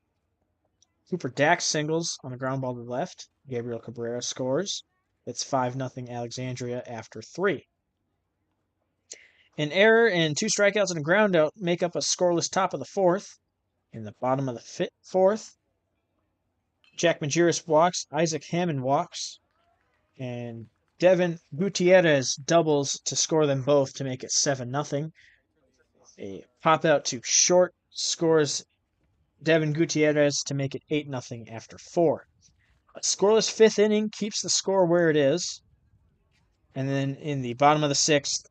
Cooper Dax singles on a ground ball to the left. Gabriel Cabrera scores. It's 5-0 Alexandria after 3. An error and 2 strikeouts and a groundout make up a scoreless top of the fourth. In the bottom of the fourth, Jack Majerus walks, Isaac Hammond walks, and Devin Gutierrez doubles to score them both to make it 7-0. A pop out to short scores Devin Gutierrez to make it 8-0 after 4. A scoreless fifth inning keeps the score where it is. And then in the bottom of the sixth,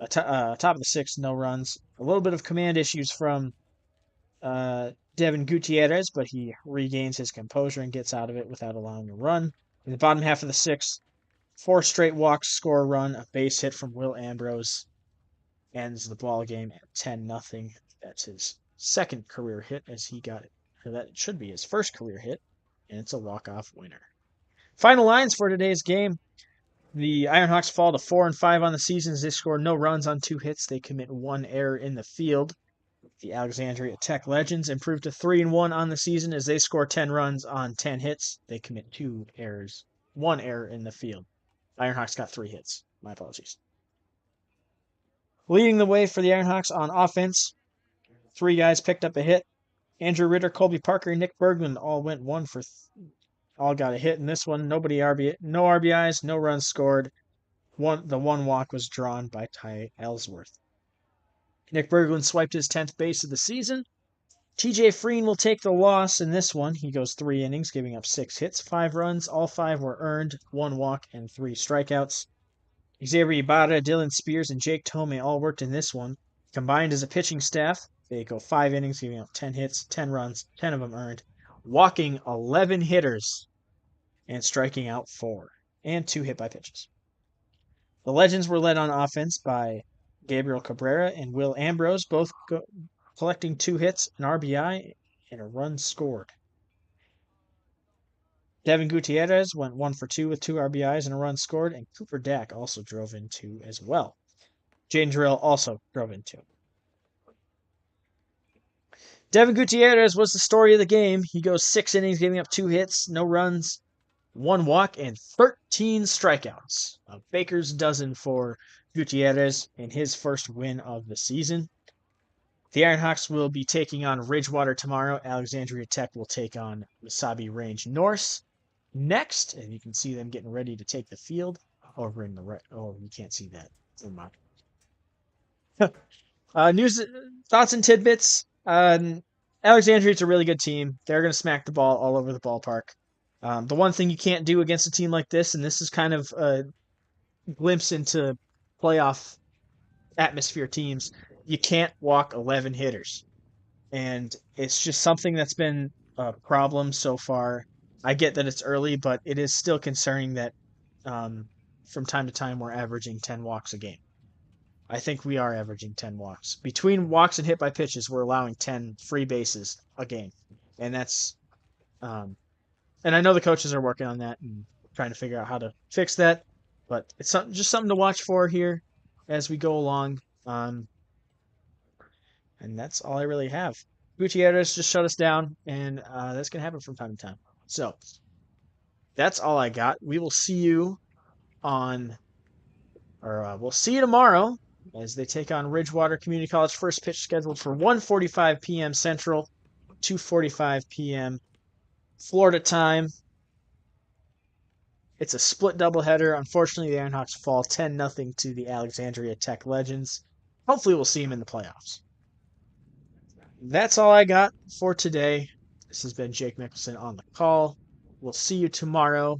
top of the sixth, no runs. A little bit of command issues from Devin Gutierrez, but he regains his composure and gets out of it without allowing a run. In the bottom half of the sixth, 4 straight walks, score a run, a base hit from Will Ambrose ends the ball game at 10-0. That's his second career hit, as he got it. Or that should be his first career hit, and it's a walk-off winner. Final lines for today's game. The Ironhawks fall to 4-5 on the season as they score no runs on 2 hits. They commit 1 error in the field. The Alexandria Tech Legends improve to 3-1 on the season as they score 10 runs on 10 hits. They commit 2 errors, 1 error in the field. Ironhawks got 3 hits. My apologies. Leading the way for the Ironhawks on offense, 3 guys picked up a hit. Andrew Ritter, Colby Parker, and Nick Berglund all went 1 for all got a hit in this one. No RBIs, no runs scored. The 1 walk was drawn by Ty Ellsworth. Nick Berglund swiped his 10th base of the season. TJ Freen will take the loss in this one. He goes 3 innings, giving up 6 hits, 5 runs. All 5 were earned, 1 walk, and 3 strikeouts. Xavier Ibarra, Dylan Spears, and Jake Tomei all worked in this one. Combined as a pitching staff, they go 5 innings, giving up 10 hits, 10 runs, 10 of them earned, walking 11 hitters and striking out 4, and 2 hit by pitches. The Legends were led on offense by Gabriel Cabrera and Will Ambrose, both collecting 2 hits, an RBI, and a run scored. Devin Gutierrez went 1 for 2 with 2 RBIs and a run scored, and Cooper Dack also drove in 2 as well. Jaden Drill also drove in 2. Devin Gutierrez was the story of the game. He goes 6 innings, giving up 2 hits, no runs, 1 walk, and 13 strikeouts. A baker's dozen for Gutierrez in his first win of the season. The Ironhawks will be taking on Ridgewater tomorrow. Alexandria Tech will take on Wasabi Range Norse next, and you can see them getting ready to take the field over in the right. Oh, you can't see that. News, thoughts, and tidbits. Alexandria's a really good team. They're going to smack the ball all over the ballpark. The one thing you can't do against a team like this, and this is kind of a glimpse into playoff atmosphere teams, you can't walk 11 hitters. And it's just something that's been a problem so far. I get that it's early, but it is still concerning that from time to time we're averaging 10 walks a game. I think we are averaging 10 walks. Between walks and hit by pitches, we're allowing 10 free bases a game. And that's and I know the coaches are working on that and trying to figure out how to fix that, but it's just something to watch for here as we go along. And that's all I really have. Gutierrez just shut us down, and that's going to happen from time to time. So that's all I got. We will see you we'll see you tomorrow as they take on Ridgewater Community College. First pitch scheduled for 1:45 p.m. Central, 2:45 p.m. Florida time. It's a split doubleheader. Unfortunately, the Ironhawks fall 10-0 to the Alexandria Tech Legends. Hopefully, we'll see them in the playoffs. That's all I got for today. This has been Jake Mickelson on the call. We'll see you tomorrow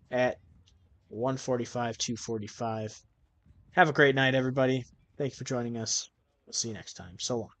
at 1:45, 2:45. Have a great night, everybody. Thank you for joining us. We'll see you next time. So long.